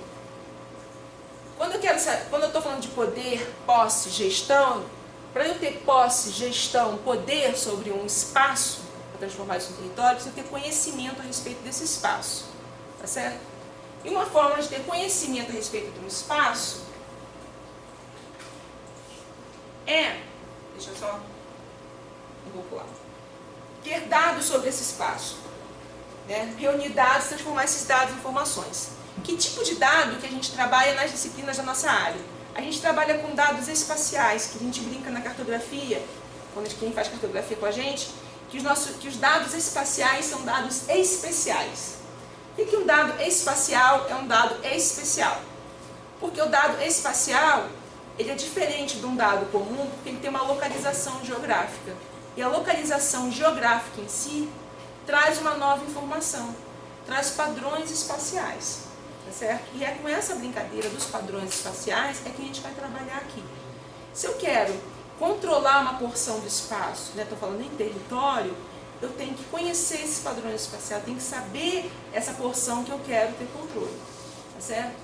S1: Quando eu estou falando de poder, posse, gestão, para eu ter posse, gestão, poder sobre um espaço, para transformar isso em território, eu preciso ter conhecimento a respeito desse espaço, tá certo? E uma forma de ter conhecimento a respeito de um espaço deixa eu só, não vou pular, ter dados sobre esse espaço, né? Reunir dados, transformar esses dados em informações. Que tipo de dado que a gente trabalha nas disciplinas da nossa área? A gente trabalha com dados espaciais, que a gente brinca na cartografia, quem faz cartografia com a gente, que os dados espaciais são dados especiais. Por que um dado espacial é um dado especial? Porque o dado espacial, ele é diferente de um dado comum, porque ele tem uma localização geográfica. E a localização geográfica em si traz uma nova informação, traz padrões espaciais, tá certo? E é com essa brincadeira dos padrões espaciais é que a gente vai trabalhar aqui. Se eu quero controlar uma porção do espaço, estou falando em território, eu tenho que conhecer esses padrões espaciais, eu tenho que saber essa porção que eu quero ter controle, tá certo?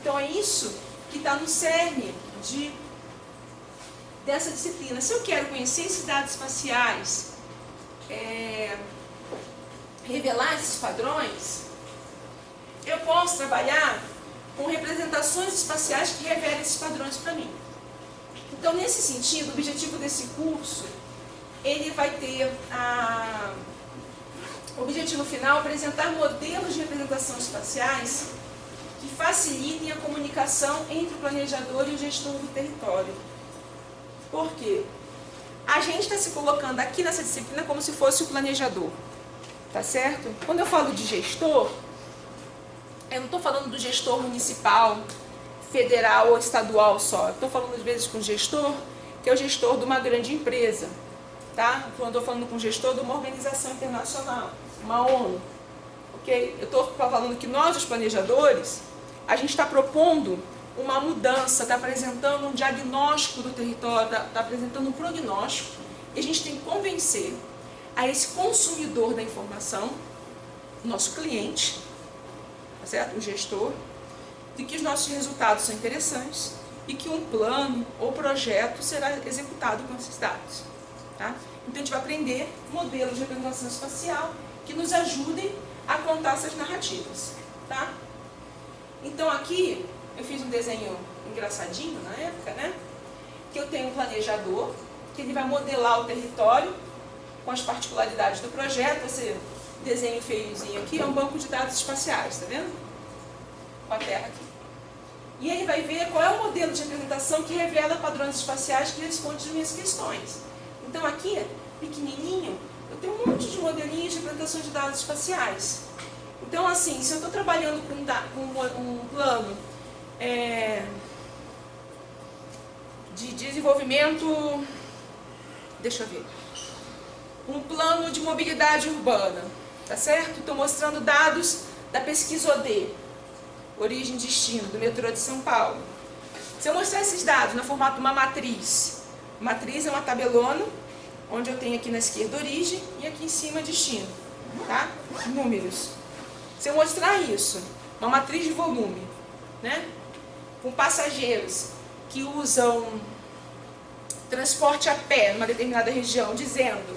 S1: Então é isso que está no cerne dessa disciplina. Se eu quero conhecer esses dados espaciais, revelar esses padrões, eu posso trabalhar com representações espaciais que revelem esses padrões para mim. Então, nesse sentido, o objetivo desse curso, ele vai ter o objetivo final, apresentar modelos de representação espaciais que facilitem a comunicação entre o planejador e o gestor do território. Por quê? A gente está se colocando aqui nessa disciplina como se fosse o planejador, tá certo? Quando eu falo de gestor, eu não estou falando do gestor municipal, federal ou estadual só. Estou falando às vezes com o gestor, que é o gestor de uma grande empresa, tá? Quando estou falando com o gestor de uma organização internacional, uma ONU, ok? Eu estou falando que nós, os planejadores, a gente está propondo uma mudança, está apresentando um diagnóstico do território, está apresentando um prognóstico, e a gente tem que convencer a esse consumidor da informação, nosso cliente, tá certo? O gestor, de que os nossos resultados são interessantes e que um plano ou projeto será executado com esses dados. Tá? Então a gente vai aprender modelos de representação espacial que nos ajudem a contar essas narrativas. Tá? Então aqui eu fiz um desenho engraçadinho na época, né? Que eu tenho um planejador, que ele vai modelar o território com as particularidades do projeto. Esse desenho feiozinho aqui é um banco de dados espaciais, tá vendo? Com a Terra aqui. E ele vai ver qual é o modelo de representação que revela padrões espaciais que respondem às minhas questões. Então aqui, pequenininho, eu tenho um monte de modelinhos de representação de dados espaciais. Então assim, se eu estou trabalhando com um plano de desenvolvimento, deixa eu ver, um plano de mobilidade urbana, tá certo? Estou mostrando dados da pesquisa OD, origem e destino, do metrô de São Paulo. Se eu mostrar esses dados no formato de uma matriz, matriz é uma tabelona, onde eu tenho aqui na esquerda origem e aqui em cima destino, tá? Números. Se eu mostrar isso, uma matriz de volume, né? Com passageiros que usam transporte a pé numa determinada região, dizendo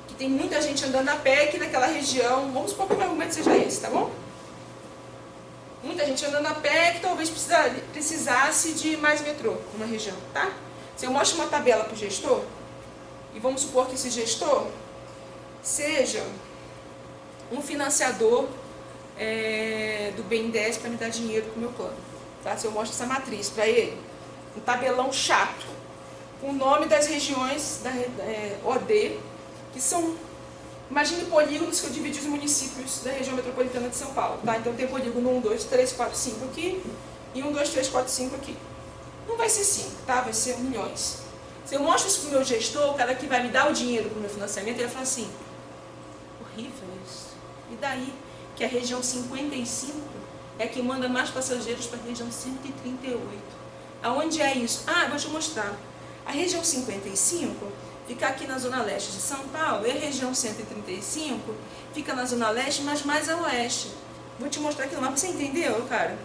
S1: que tem muita gente andando a pé e que naquela região, vamos supor que o meu argumento seja esse, tá bom? Muita gente andando a pé que talvez precisasse de mais metrô numa região, tá? Se eu mostro uma tabela para o gestor, e vamos supor que esse gestor seja um financiador do BNDES para me dar dinheiro para o meu plano. Tá? Se eu mostro essa matriz para ele, um tabelão chato, com o nome das regiões da OD, que são, imagine polígonos que eu dividi os municípios da região metropolitana de São Paulo. Tá? Então tem polígono 1, 2, 3, 4, 5 aqui, e 1, 2, 3, 4, 5 aqui. Não vai ser 5, tá? Vai ser milhões. Se eu mostro isso para o meu gestor, o cara que vai me dar o dinheiro para o meu financiamento, ele vai falar assim, horrível isso. E daí que a região 55 é a que manda mais passageiros para a região 138. Aonde é isso? Ah, vou te mostrar. A região 55 fica aqui na zona leste de São Paulo, e a região 135 fica na zona leste, mas mais a oeste. Vou te mostrar aqui no mapa. Você entendeu, cara?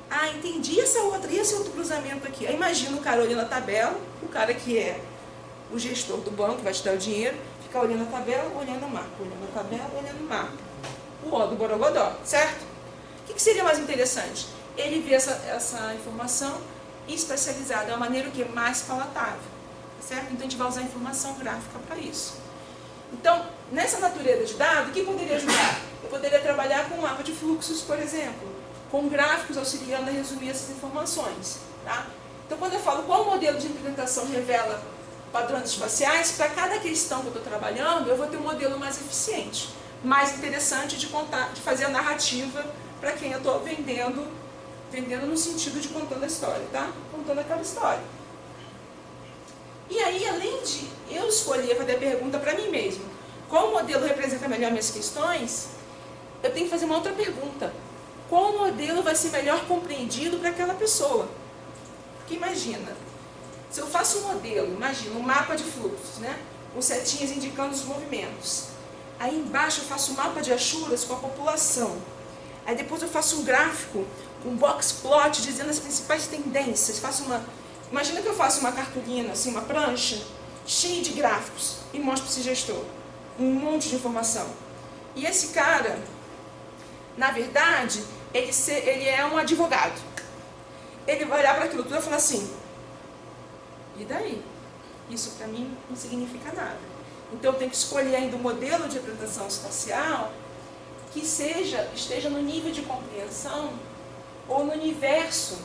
S1: Ah, entendi. E essa outra? E esse outro cruzamento aqui? Aí imagina o cara olhando a tabela, o cara que é o gestor do banco, que vai te dar o dinheiro, fica olhando a tabela, olhando o mapa, olhando a tabela, olhando o mapa. O ó do Borogodó, certo? O que seria mais interessante? Ele vê essa informação especializada, é uma maneira que é mais palatável, certo? Então a gente vai usar a informação gráfica para isso. Então, nessa natureza de dado, o que poderia ajudar? Eu poderia trabalhar com um mapa de fluxos, por exemplo, com gráficos auxiliando a resumir essas informações. Tá? Então, quando eu falo qual modelo de representação revela padrões espaciais, para cada questão que eu estou trabalhando, eu vou ter um modelo mais eficiente. mais interessante de contar, de fazer a narrativa para quem eu estou vendendo no sentido de contando a história, tá? Contando aquela história. E aí, além de eu escolher fazer a pergunta para mim mesmo, qual modelo representa melhor minhas questões, eu tenho que fazer uma outra pergunta. Qual modelo vai ser melhor compreendido para aquela pessoa? Porque imagina, se eu faço um modelo, imagina um mapa de fluxos, né? Com setinhas indicando os movimentos. Aí embaixo eu faço um mapa de achuras com a população. Aí depois eu faço um gráfico, um box plot dizendo as principais tendências. Imagina que eu faço uma cartolina, assim, uma prancha, cheia de gráficos e mostro para esse gestor. Um monte de informação. E esse cara, na verdade, ele é um advogado. Ele vai olhar para aquilo tudo e falar assim, e daí? Isso para mim não significa nada. Então eu tenho que escolher ainda um modelo de representação espacial que esteja no nível de compreensão ou no universo.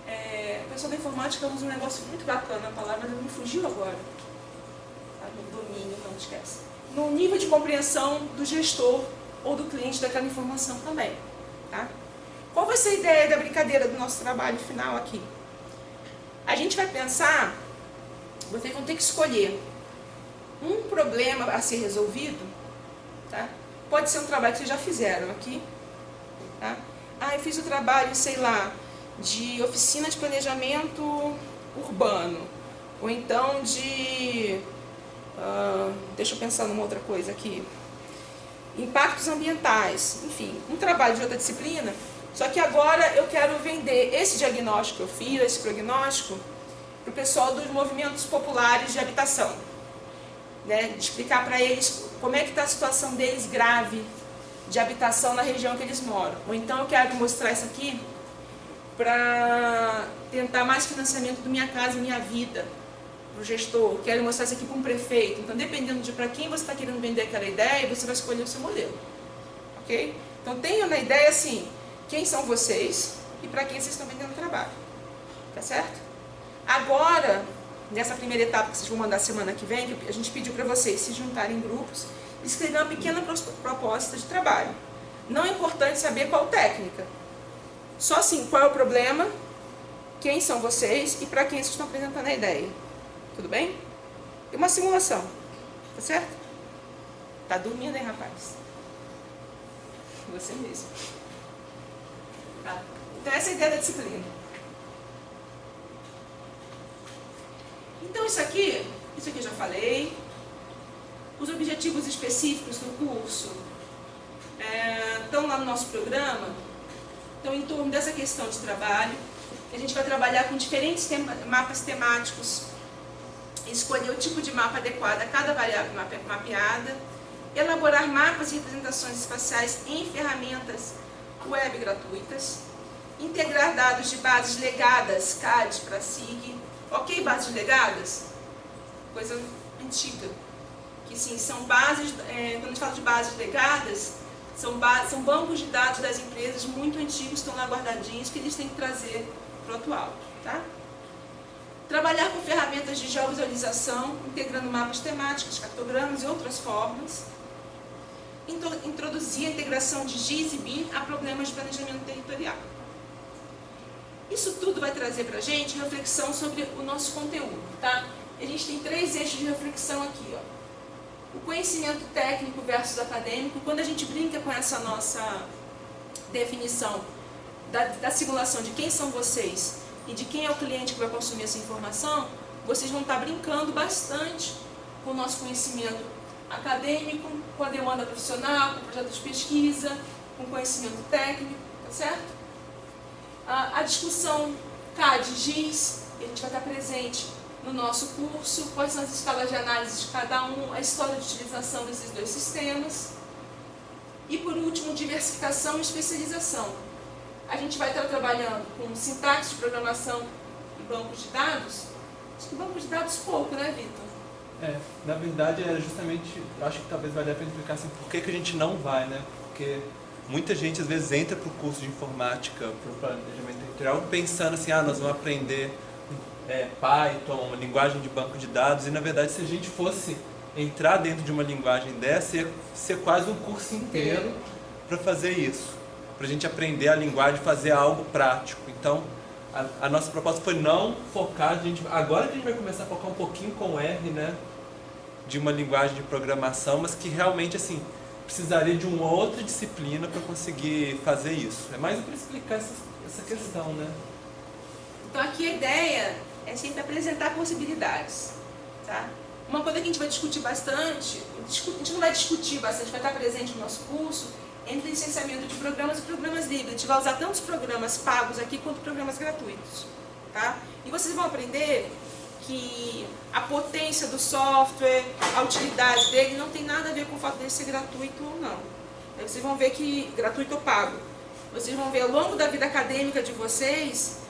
S1: A pessoa da informática usa um negócio muito bacana, a palavra me fugiu agora. Tá? No domínio, não esquece. No nível de compreensão do gestor ou do cliente daquela informação também. Tá? Qual vai ser a ideia da brincadeira do nosso trabalho final aqui? A gente vai pensar, vocês vão ter que escolher um problema a ser resolvido, tá? Pode ser um trabalho que vocês já fizeram aqui, tá? Eu fiz o trabalho, sei lá, de oficina de planejamento urbano, ou então de, deixa eu pensar numa outra coisa aqui, impactos ambientais, enfim, um trabalho de outra disciplina, só que agora eu quero vender esse diagnóstico que eu fiz, esse prognóstico, para o pessoal dos movimentos populares de habitação, né? De explicar para eles como é que está a situação deles grave de habitação na região que eles moram. Ou então eu quero mostrar isso aqui para tentar mais financiamento do Minha Casa Minha Vida, para o gestor. Quero mostrar isso aqui para um prefeito. Então, dependendo de para quem você está querendo vender aquela ideia, você vai escolher o seu modelo. Ok? Então, tenha na ideia assim, quem são vocês e para quem vocês estão vendendo o trabalho. Tá certo? Agora, nessa primeira etapa que vocês vão mandar semana que vem, a gente pediu para vocês se juntarem em grupos e escrever uma pequena proposta de trabalho. Não é importante saber qual técnica. Só assim, qual é o problema, quem são vocês e para quem vocês estão apresentando a ideia. Tudo bem? E uma simulação. Tá certo? Tá dormindo, hein, rapaz? Você mesmo. Tá. Então, essa é a ideia da disciplina. Então, isso aqui eu já falei. Os objetivos específicos do curso estão lá no nosso programa. Então, em torno dessa questão de trabalho, a gente vai trabalhar com diferentes mapas temáticos, escolher o tipo de mapa adequado a cada variável mapeada, elaborar mapas e representações espaciais em ferramentas web gratuitas, integrar dados de bases legadas, CAD para SIG. Ok, bases legadas? Coisa antiga. Que sim, são bases, quando a gente fala de bases legadas, são bancos de dados das empresas muito antigos, estão lá guardadinhos, que eles têm que trazer para o atual. Tá? Trabalhar com ferramentas de geovisualização, integrando mapas temáticos, cartogramas e outras formas. Introduzir a integração de GIS e BIM a problemas de planejamento territorial. Isso tudo vai trazer para a gente reflexão sobre o nosso conteúdo. Tá? A gente tem 3 eixos de reflexão aqui. Ó. O conhecimento técnico versus acadêmico. Quando a gente brinca com essa nossa definição da simulação de quem são vocês e de quem é o cliente que vai consumir essa informação, vocês vão estar brincando bastante com o nosso conhecimento acadêmico, com a demanda profissional, com o projeto de pesquisa, com o conhecimento técnico, tá certo? A discussão CAD e GIS, a gente vai estar presente no nosso curso, quais são as escalas de análise de cada um, a história de utilização desses 2 sistemas. E por último, diversificação e especialização. A gente vai estar trabalhando com sintaxe de programação e bancos de dados. Acho que banco de dados pouco, né, Vitor?
S7: Na verdade, é justamente, acho que talvez valha a pena explicar assim, por que a gente não vai, né? Porque muita gente às vezes entra para o curso de informática, para o planejamento territorial, pensando assim, nós vamos aprender Python, linguagem de banco de dados, e na verdade se a gente fosse entrar dentro de uma linguagem dessa ia ser quase um curso inteiro para fazer isso, para a gente aprender a linguagem, fazer algo prático. Então, a nossa proposta foi não focar, agora que a gente vai começar a focar um pouquinho com R, né, de uma linguagem de programação, mas que realmente, assim, precisaria de uma outra disciplina para conseguir fazer isso. É mais para explicar essa questão, né?
S1: Então aqui a ideia é sempre apresentar possibilidades, tá? Uma coisa que a gente vai discutir bastante, a gente não vai discutir bastante, vai estar presente no nosso curso, entre licenciamento de programas e programas livres. A gente vai usar tanto os programas pagos aqui quanto programas gratuitos, tá? E vocês vão aprender que a potência do software, a utilidade dele não tem nada a ver com o fato dele ser gratuito ou não. Aí vocês vão ver que gratuito ou pago. Vocês vão ver ao longo da vida acadêmica de vocês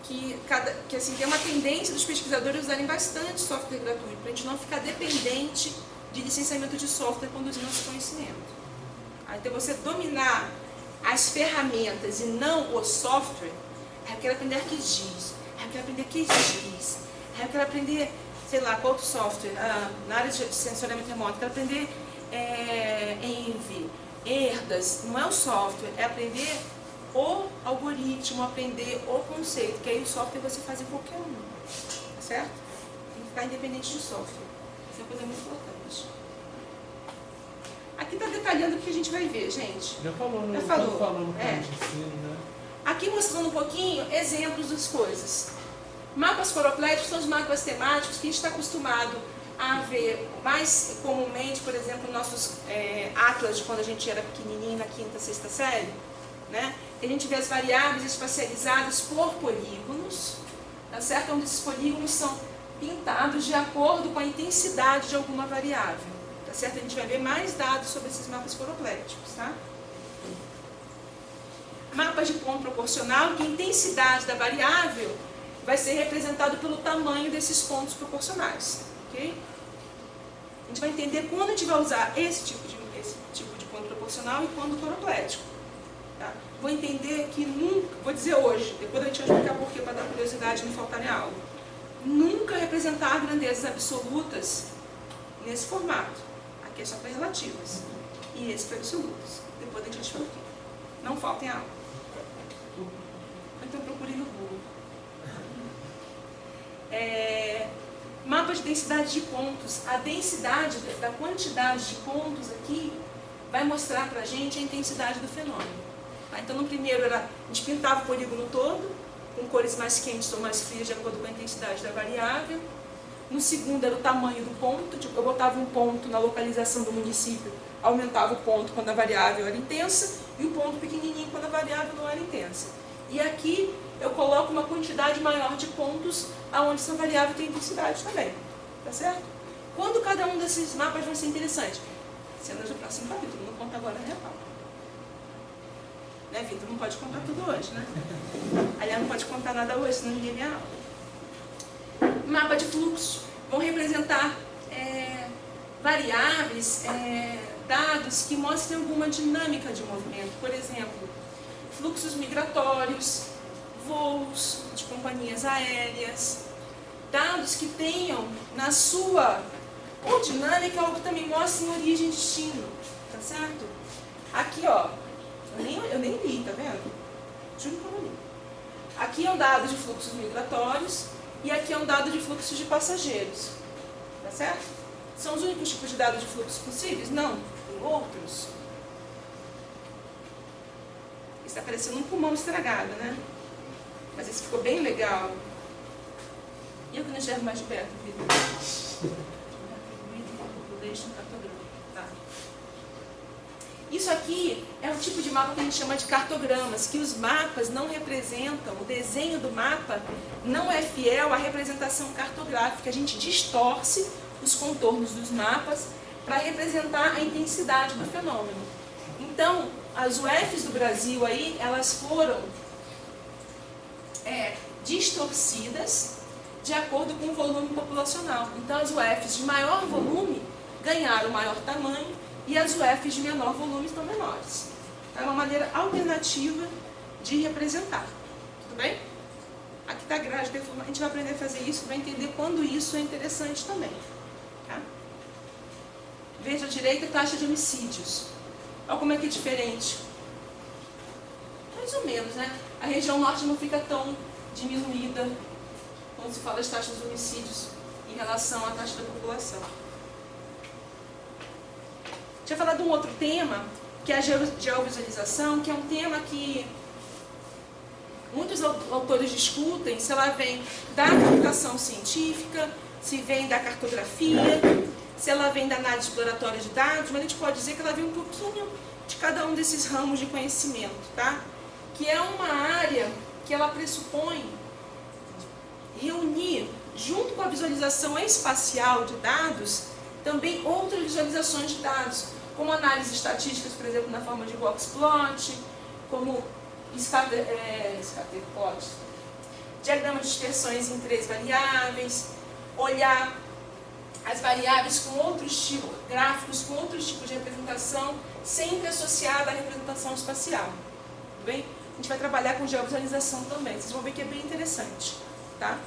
S1: que assim, tem uma tendência dos pesquisadores usarem bastante software gratuito, para a gente não ficar dependente de licenciamento de software conduzindo nosso conhecimento. Então você dominar as ferramentas e não o software, eu quero aprender ArcGIS, eu quero aprender QGIS, eu quero aprender, sei lá, qual outro software, na área de sensoriamento remoto, eu quero aprender ENVI, ERDAS, não é o software, é aprender o algoritmo, aprender o conceito, que aí o software você faz em qualquer um, tá certo? Tem que ficar independente de software, isso é uma coisa muito importante. Aqui está detalhando o que a gente vai ver, gente.
S7: Já falou, né?
S1: Já falou.
S7: Falando de ensino, né?
S1: Aqui mostrando um pouquinho exemplos das coisas. Mapas coropléticos são os mapas temáticos que a gente está acostumado a ver mais comumente, por exemplo, nossos atlas de quando a gente era pequenininho, na quinta, sexta série, né? A gente vê as variáveis espacializadas por polígonos, tá certo? Onde esses polígonos são pintados de acordo com a intensidade de alguma variável, tá certo? A gente vai ver mais dados sobre esses mapas coropléticos, tá? Mapa de ponto proporcional, que a intensidade da variável vai ser representado pelo tamanho desses pontos proporcionais, ok? A gente vai entender quando a gente vai usar esse tipo de ponto proporcional e quando coroplético. Tá? Vou entender que nunca, vou dizer hoje, depois a gente vai explicar por quê, para dar curiosidade e não faltar em aula. Nunca representar grandezas absolutas nesse formato. Aqui é só para relativas. E esse para absolutas. Depois a gente explica por quê. Não falta em aula. Então procure no Google. Mapa de densidade de pontos. A densidade da quantidade de pontos aqui vai mostrar para a gente a intensidade do fenômeno. Então no primeiro a gente pintava o polígono todo, com cores mais quentes ou mais frias de acordo com a intensidade da variável. No segundo era o tamanho do ponto, tipo, eu botava um ponto na localização do município, aumentava o ponto quando a variável era intensa, e o ponto pequenininho quando a variável não era intensa. E aqui eu coloco uma quantidade maior de pontos aonde essa variável tem intensidade também, tá certo? Quando cada um desses mapas vai ser interessante? Cenas do próximo capítulo, não conta agora a real. Né, Vitor? Não pode contar tudo hoje, né? Aliás, não pode contar nada hoje, senão ninguém vê a aula. Mapa de fluxo. Vão representar variáveis, dados que mostrem alguma dinâmica de movimento. Por exemplo, fluxos migratórios, voos de companhias aéreas, dados que tenham na sua ou dinâmica ou que também mostrem origem e destino, tá certo? Aqui, ó, eu nem li, tá vendo? Juro que eu não li. Aqui é um dado de fluxos migratórios e aqui é um dado de fluxos de passageiros, tá certo? São os únicos tipos de dados de fluxo possíveis? Não, tem outros. Isso está parecendo um pulmão estragado, né? Mas esse ficou bem legal. E eu que não enxergo mais de perto, Vitor? Deixa um cartograma. Tá. Isso aqui é um tipo de mapa que a gente chama de cartogramas, que os mapas não representam, o desenho do mapa não é fiel à representação cartográfica. A gente distorce os contornos dos mapas para representar a intensidade do fenômeno. Então, as UFs do Brasil aí, elas foram distorcidas de acordo com o volume populacional. Então, as UFs de maior volume ganharam maior tamanho e as UFs de menor volume estão menores. É uma maneira alternativa de representar. Tudo bem? Aqui está a grade de deformação. A gente vai aprender a fazer isso, vai entender quando isso é interessante também. Tá? Veja à direita, taxa de homicídios. Olha como é que é diferente. Mais ou menos, né? A região norte não fica tão diminuída quando se fala das taxas de homicídios em relação à taxa da população. Deixa eu falar de um outro tema, que é a geovisualização, que é um tema que muitos autores discutem, se ela vem da computação científica, se vem da cartografia, se ela vem da análise exploratória de dados, mas a gente pode dizer que ela vem um pouquinho de cada um desses ramos de conhecimento, tá? Que é uma área que ela pressupõe reunir, junto com a visualização espacial de dados, também outras visualizações de dados, como análises estatísticas, por exemplo, na forma de boxplot, como scatterplot, diagrama de dispersões em 3 variáveis, olhar as variáveis com outros tipos, gráficos com outros tipos de representação, sempre associada à representação espacial. Tudo bem? A gente vai trabalhar com geovisualização também. Vocês vão ver que é bem interessante. Tá?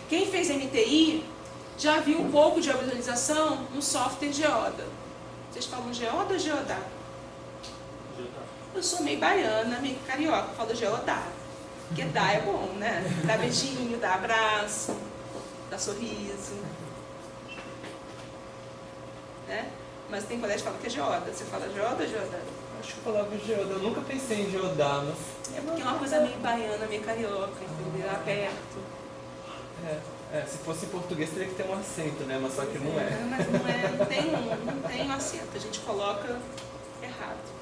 S1: Quem fez MTI já viu um pouco de geovisualização no software Geoda. Vocês falam Geoda ou Geodá? Eu sou meio baiana, meio carioca, eu falo Geodá. Porque dá é bom, né? Dá beijinho, dá abraço, dá sorriso. Né? Mas tem colégio que fala que é Geoda. Você fala Geoda ou Geodá?
S2: Acho que eu falava Geoda. Eu nunca pensei em Geodá, mas...
S1: É porque é uma coisa meio baiana, meio carioca, entendeu? Aberto.
S2: Se fosse em português teria que ter um acento, né? Mas só que não é.
S1: Mas não é, não tem um acento, a gente coloca errado.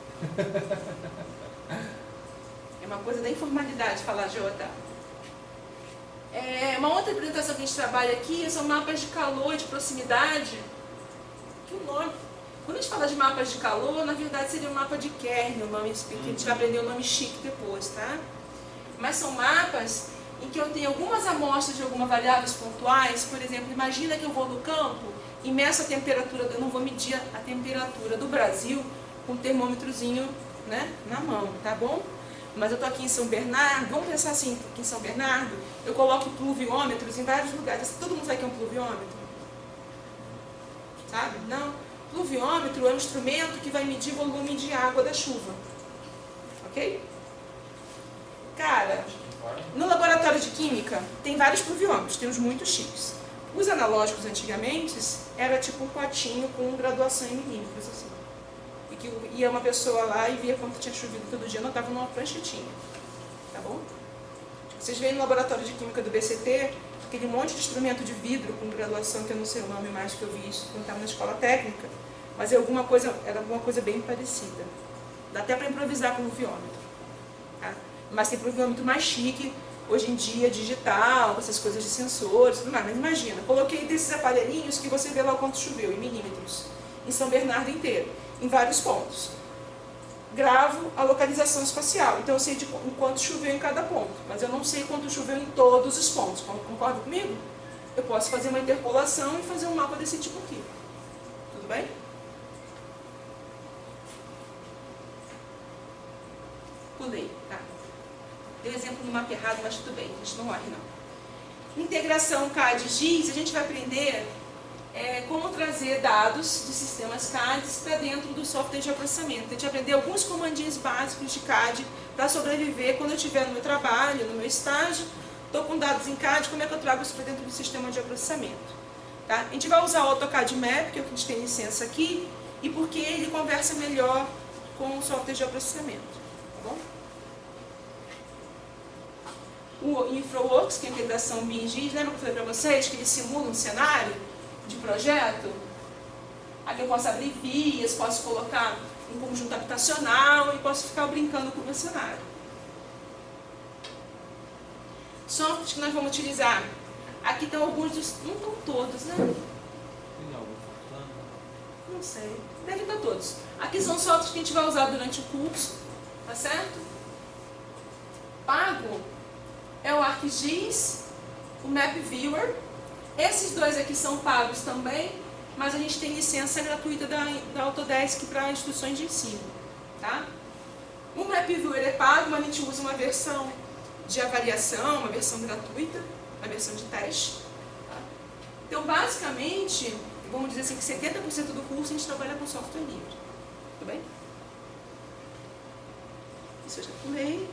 S1: É uma coisa da informalidade falar Geodá. Uma outra apresentação que a gente trabalha aqui são mapas de calor e de proximidade. Que o nome... Quando a gente fala de mapas de calor, na verdade seria um mapa de Kern, o nome que a gente vai aprender o nome chique depois, tá? Mas são mapas em que eu tenho algumas amostras de algumas variáveis pontuais. Por exemplo, imagina que eu vou no campo e meço a temperatura, eu não vou medir a temperatura do Brasil com um termômetrozinho, né, na mão, tá bom? Mas eu estou aqui em São Bernardo, vamos pensar assim, aqui em São Bernardo, eu coloco pluviômetros em vários lugares. Todo mundo sabe o que é um pluviômetro? Sabe? Não. Pluviômetro é um instrumento que vai medir volume de água da chuva. Ok? Cara, no laboratório de química tem vários pluviômetros, tem uns muito chiques. Os analógicos antigamente era tipo um potinho com graduação em milímetros, assim. E que ia uma pessoa lá e via quanto tinha chovido todo dia, anotava numa pranchetinha. Tá bom? Vocês veem no laboratório de química do BCT, aquele monte de instrumento de vidro com graduação, que eu não sei o nome mais, que eu vi isso quando estava na escola técnica, mas era alguma coisa bem parecida. Dá até para improvisar com o pluviômetro. Tá? Mas tem pluviômetro mais chique, hoje em dia, digital, essas coisas de sensores, tudo mais. Mas imagina, coloquei desses aparelhinhos que você vê lá o quanto choveu, em milímetros, em São Bernardo inteiro, em vários pontos. Gravo a localização espacial, então eu sei de quanto choveu em cada ponto, mas eu não sei quanto choveu em todos os pontos. Concorda comigo? Eu posso fazer uma interpolação e fazer um mapa desse tipo aqui. Tudo bem? Pulei, tá? Dei exemplo no mapa errado, mas tudo bem, a gente não morre não. Integração CAD-GIS, a gente vai aprender como trazer dados de sistemas CAD para dentro do software de processamento. A gente vai aprender alguns comandinhos básicos de CAD para sobreviver quando eu estiver no meu trabalho, no meu estágio, estou com dados em CAD, como é que eu trago isso para dentro do sistema de processamento. Tá? A gente vai usar o AutoCAD Map, que é o que a gente tem licença aqui, e porque ele conversa melhor com o software de processamento. Tá bom? O InfraWorks, que é a integração BIM-GIS, lembra que eu falei para vocês que ele simula um cenário de projeto? Aqui eu posso abrir vias, posso colocar um conjunto habitacional e posso ficar brincando com o meu cenário. Softwares que nós vamos utilizar. Aqui estão alguns dos... Não estão todos, né?
S2: Tem algum faltando?
S1: Não sei. Devem estar todos. Aqui são softwares que a gente vai usar durante o curso. Tá certo? Pago é o ArcGIS, o MapViewer. Esses dois aqui são pagos também, mas a gente tem licença gratuita da Autodesk para instituições de ensino. Tá? O MapViewer é pago, mas a gente usa uma versão de avaliação, uma versão gratuita, uma versão de teste. Tá? Então, basicamente, vamos dizer assim que 70% do curso a gente trabalha com software livre. Tudo bem? Isso eu já pulei.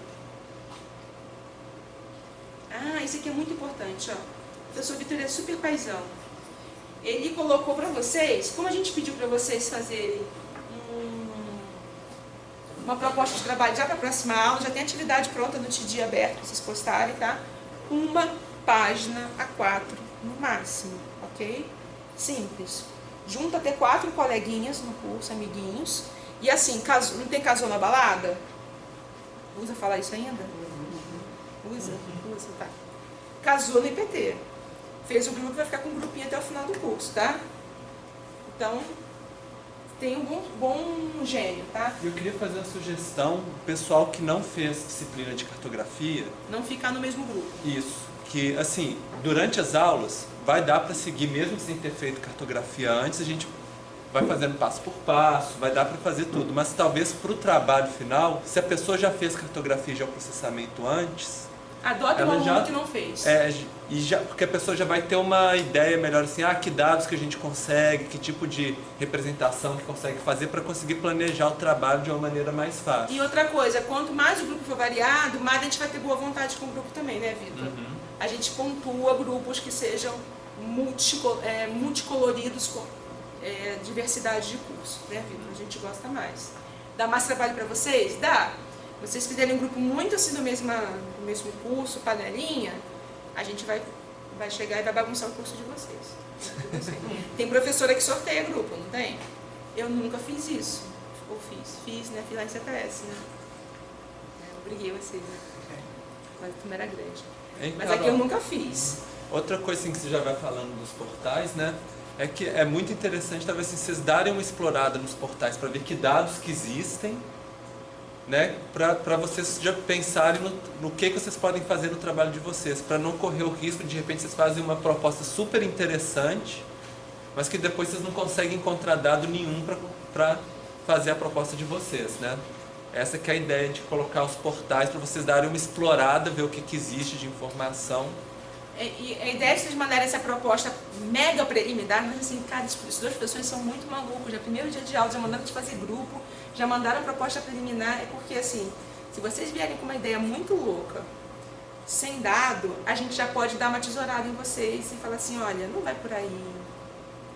S1: Ah, isso aqui é muito importante, ó. O professor Vitor é super paizão. Ele colocou para vocês, como a gente pediu para vocês fazerem uma proposta de trabalho já para a próxima aula, já tem atividade pronta no TD aberto para vocês postarem, tá? Uma página A4 no máximo, ok? Simples. Junta até 4 coleguinhas no curso, amiguinhos. E assim, não tem casou na balada? Usa falar isso ainda? Usa, tá. Casou no IPT. Fez o grupo, vai ficar com um grupinho até o final do curso, tá? Então, tem um bom gênio, tá?
S7: Eu queria fazer uma sugestão, o pessoal que não fez disciplina de cartografia...
S1: Não ficar no mesmo grupo.
S7: Isso, que assim, durante as aulas, vai dar para seguir, mesmo sem ter feito cartografia antes, a gente vai fazendo passo por passo, vai dar para fazer tudo, mas talvez para o trabalho final, se a pessoa já fez cartografia e geoprocessamento antes...
S1: Adote um aluno que não fez.
S7: Porque a pessoa já vai ter uma ideia melhor assim, que dados que a gente consegue, que tipo de representação que consegue fazer para conseguir planejar o trabalho de uma maneira mais fácil.
S1: E outra coisa, quanto mais o grupo for variado, mais a gente vai ter boa vontade com o grupo também, né, Vitor?
S7: Uhum.
S1: A gente pontua grupos que sejam multicoloridos com diversidade de curso, né, Vitor? A gente gosta mais. Dá mais trabalho para vocês? Dá. Vocês fizerem um grupo muito assim do mesmo curso, panelinha, a gente vai chegar e vai bagunçar o curso de vocês. Tem professora que sorteia grupo, não tem? Eu nunca fiz isso. Ou fiz, né? Fiz lá em CTS, né? Eu briguei vocês, né? Mas a turma era grande. Mas aqui eu nunca fiz.
S7: Outra coisa assim, que você já vai falando dos portais, né? É que é muito interessante, talvez assim, vocês darem uma explorada nos portais para ver que dados que existem, né, para vocês já pensarem no que vocês podem fazer no trabalho de vocês, para não correr o risco de repente vocês fazem uma proposta super interessante, mas que depois vocês não conseguem encontrar dado nenhum para fazer a proposta de vocês, né? Essa que é a ideia de colocar os portais para vocês darem uma explorada, ver o que existe de informação.
S1: E a ideia de vocês mandarem essa proposta mega preliminar, mas assim, cara, as duas pessoas são muito malucos. Já primeiro dia de aula, já mandaram de fazer grupo, já mandaram proposta preliminar, é porque assim, se vocês vierem com uma ideia muito louca, sem dado, a gente já pode dar uma tesourada em vocês e falar assim, olha, não vai por aí,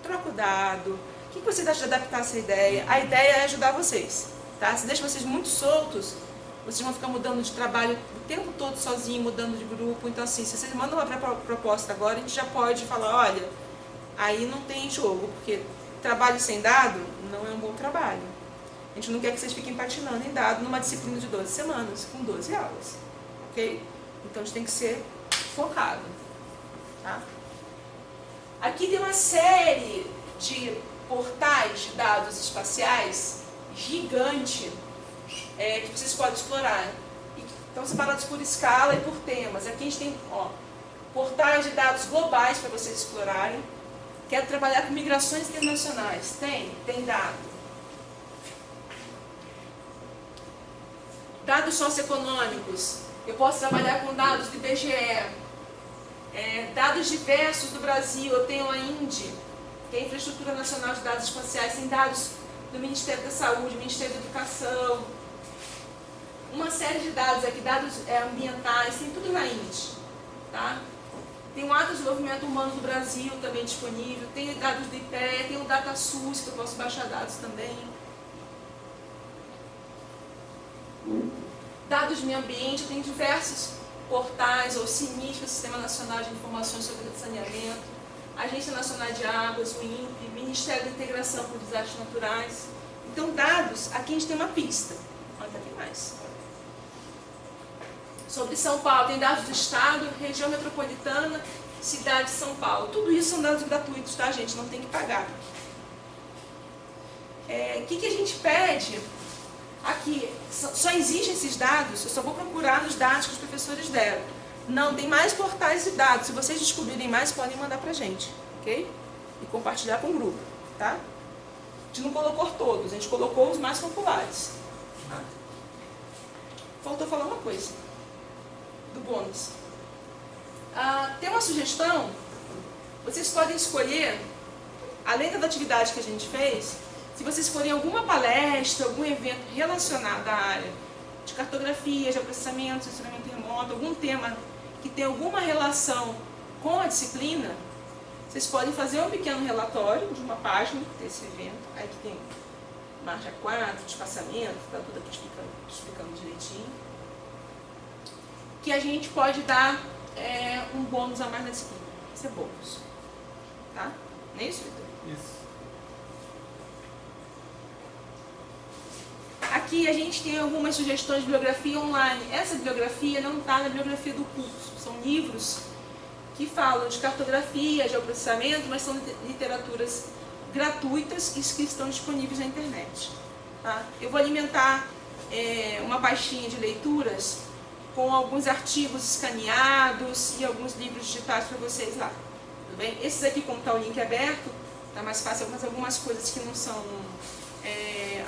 S1: troca o dado, o que vocês acham de adaptar essa ideia? A ideia é ajudar vocês, tá? Se deixa vocês muito soltos, vocês vão ficar mudando de trabalho o tempo todo sozinho, mudando de grupo. Então, assim, se vocês mandam uma proposta agora, a gente já pode falar, olha, aí não tem jogo, porque trabalho sem dado não é um bom trabalho. A gente não quer que vocês fiquem patinando em dado numa disciplina de 12 semanas, com 12 aulas, ok? Então, a gente tem que ser focado, tá? Aqui tem uma série de portais de dados espaciais gigante, que vocês podem explorar. Estão separados por escala e por temas. Aqui a gente tem portais de dados globais para vocês explorarem. Quero trabalhar com migrações internacionais. Tem dado. Dados socioeconômicos. Eu posso trabalhar com dados do IBGE. Dados diversos do Brasil. Eu tenho a INDE, que é a Infraestrutura Nacional de Dados Espaciais. Tem dados do Ministério da Saúde, Ministério da Educação. Uma série de dados aqui, dados ambientais, tem tudo na INDE, tá? Tem o Atlas do Desenvolvimento Humano do Brasil também disponível, tem dados do IPE, tem o DataSUS, que eu posso baixar dados também. Dados do meio ambiente, tem diversos portais, ou CINIS, que é o Sistema Nacional de Informações sobre Saneamento, Agência Nacional de Águas, o INPE, Ministério da Integração por Desastres Naturais. Então, dados, aqui a gente tem uma pista. Olha, tem mais. Sobre São Paulo, tem dados do Estado, região metropolitana, cidade de São Paulo. Tudo isso são dados gratuitos, tá, gente? Não tem que pagar. O que a gente pede aqui? Só existem esses dados, eu só vou procurar nos dados que os professores deram. Não, tem mais portais de dados. Se vocês descobrirem mais, podem mandar pra gente, ok? E compartilhar com o grupo, tá? A gente não colocou todos, a gente colocou os mais populares. Faltou falar uma coisa do bônus. Tem uma sugestão Vocês podem escolher, além da atividade que a gente fez, se vocês forem alguma palestra, algum evento relacionado à área de cartografia, de processamento, sensoramento remoto, algum tema que tem alguma relação com a disciplina, vocês podem fazer um pequeno relatório de uma página desse evento, aí que tem margem 4, espaçamento, está tudo aqui explicando direitinho, que a gente pode dar um bônus a mais na disciplina. Isso é bônus. Tá? Não é isso, Vitor?
S7: Isso.
S1: Aqui a gente tem algumas sugestões de bibliografia online. Essa bibliografia não está na bibliografia do curso. São livros que falam de cartografia, geoprocessamento, mas são literaturas gratuitas e que estão disponíveis na internet. Tá? Eu vou alimentar uma pastinha de leituras com alguns artigos escaneados e alguns livros digitais para vocês lá. Tudo bem? Esses aqui, como está o link aberto, está mais fácil, mas algumas coisas que não são...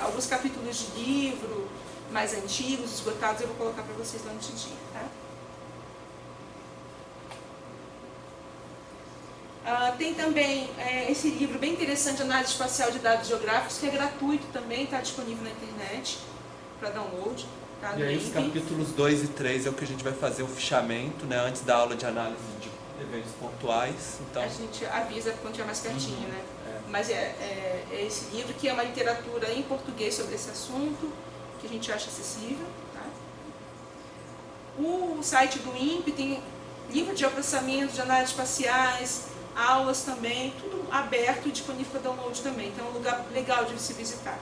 S1: alguns capítulos de livro mais antigos, esgotados, eu vou colocar para vocês lá no Tidinha, tá? Tem também esse livro bem interessante, Análise Espacial de Dados Geográficos, que é gratuito também, está disponível na internet para download. Tá?
S7: E aí os capítulos 2 e 3 é o que a gente vai fazer o fichamento, né, antes da aula de análise de eventos pontuais. Então... a
S1: gente avisa quando tiver mais pertinho, né? Mas é esse livro, que é uma literatura em português sobre esse assunto, que a gente acha acessível. Tá? O site do INPE tem livro de geoprocessamento, de análises espaciais, aulas também, tudo aberto e disponível para download também. Então é um lugar legal de se visitar.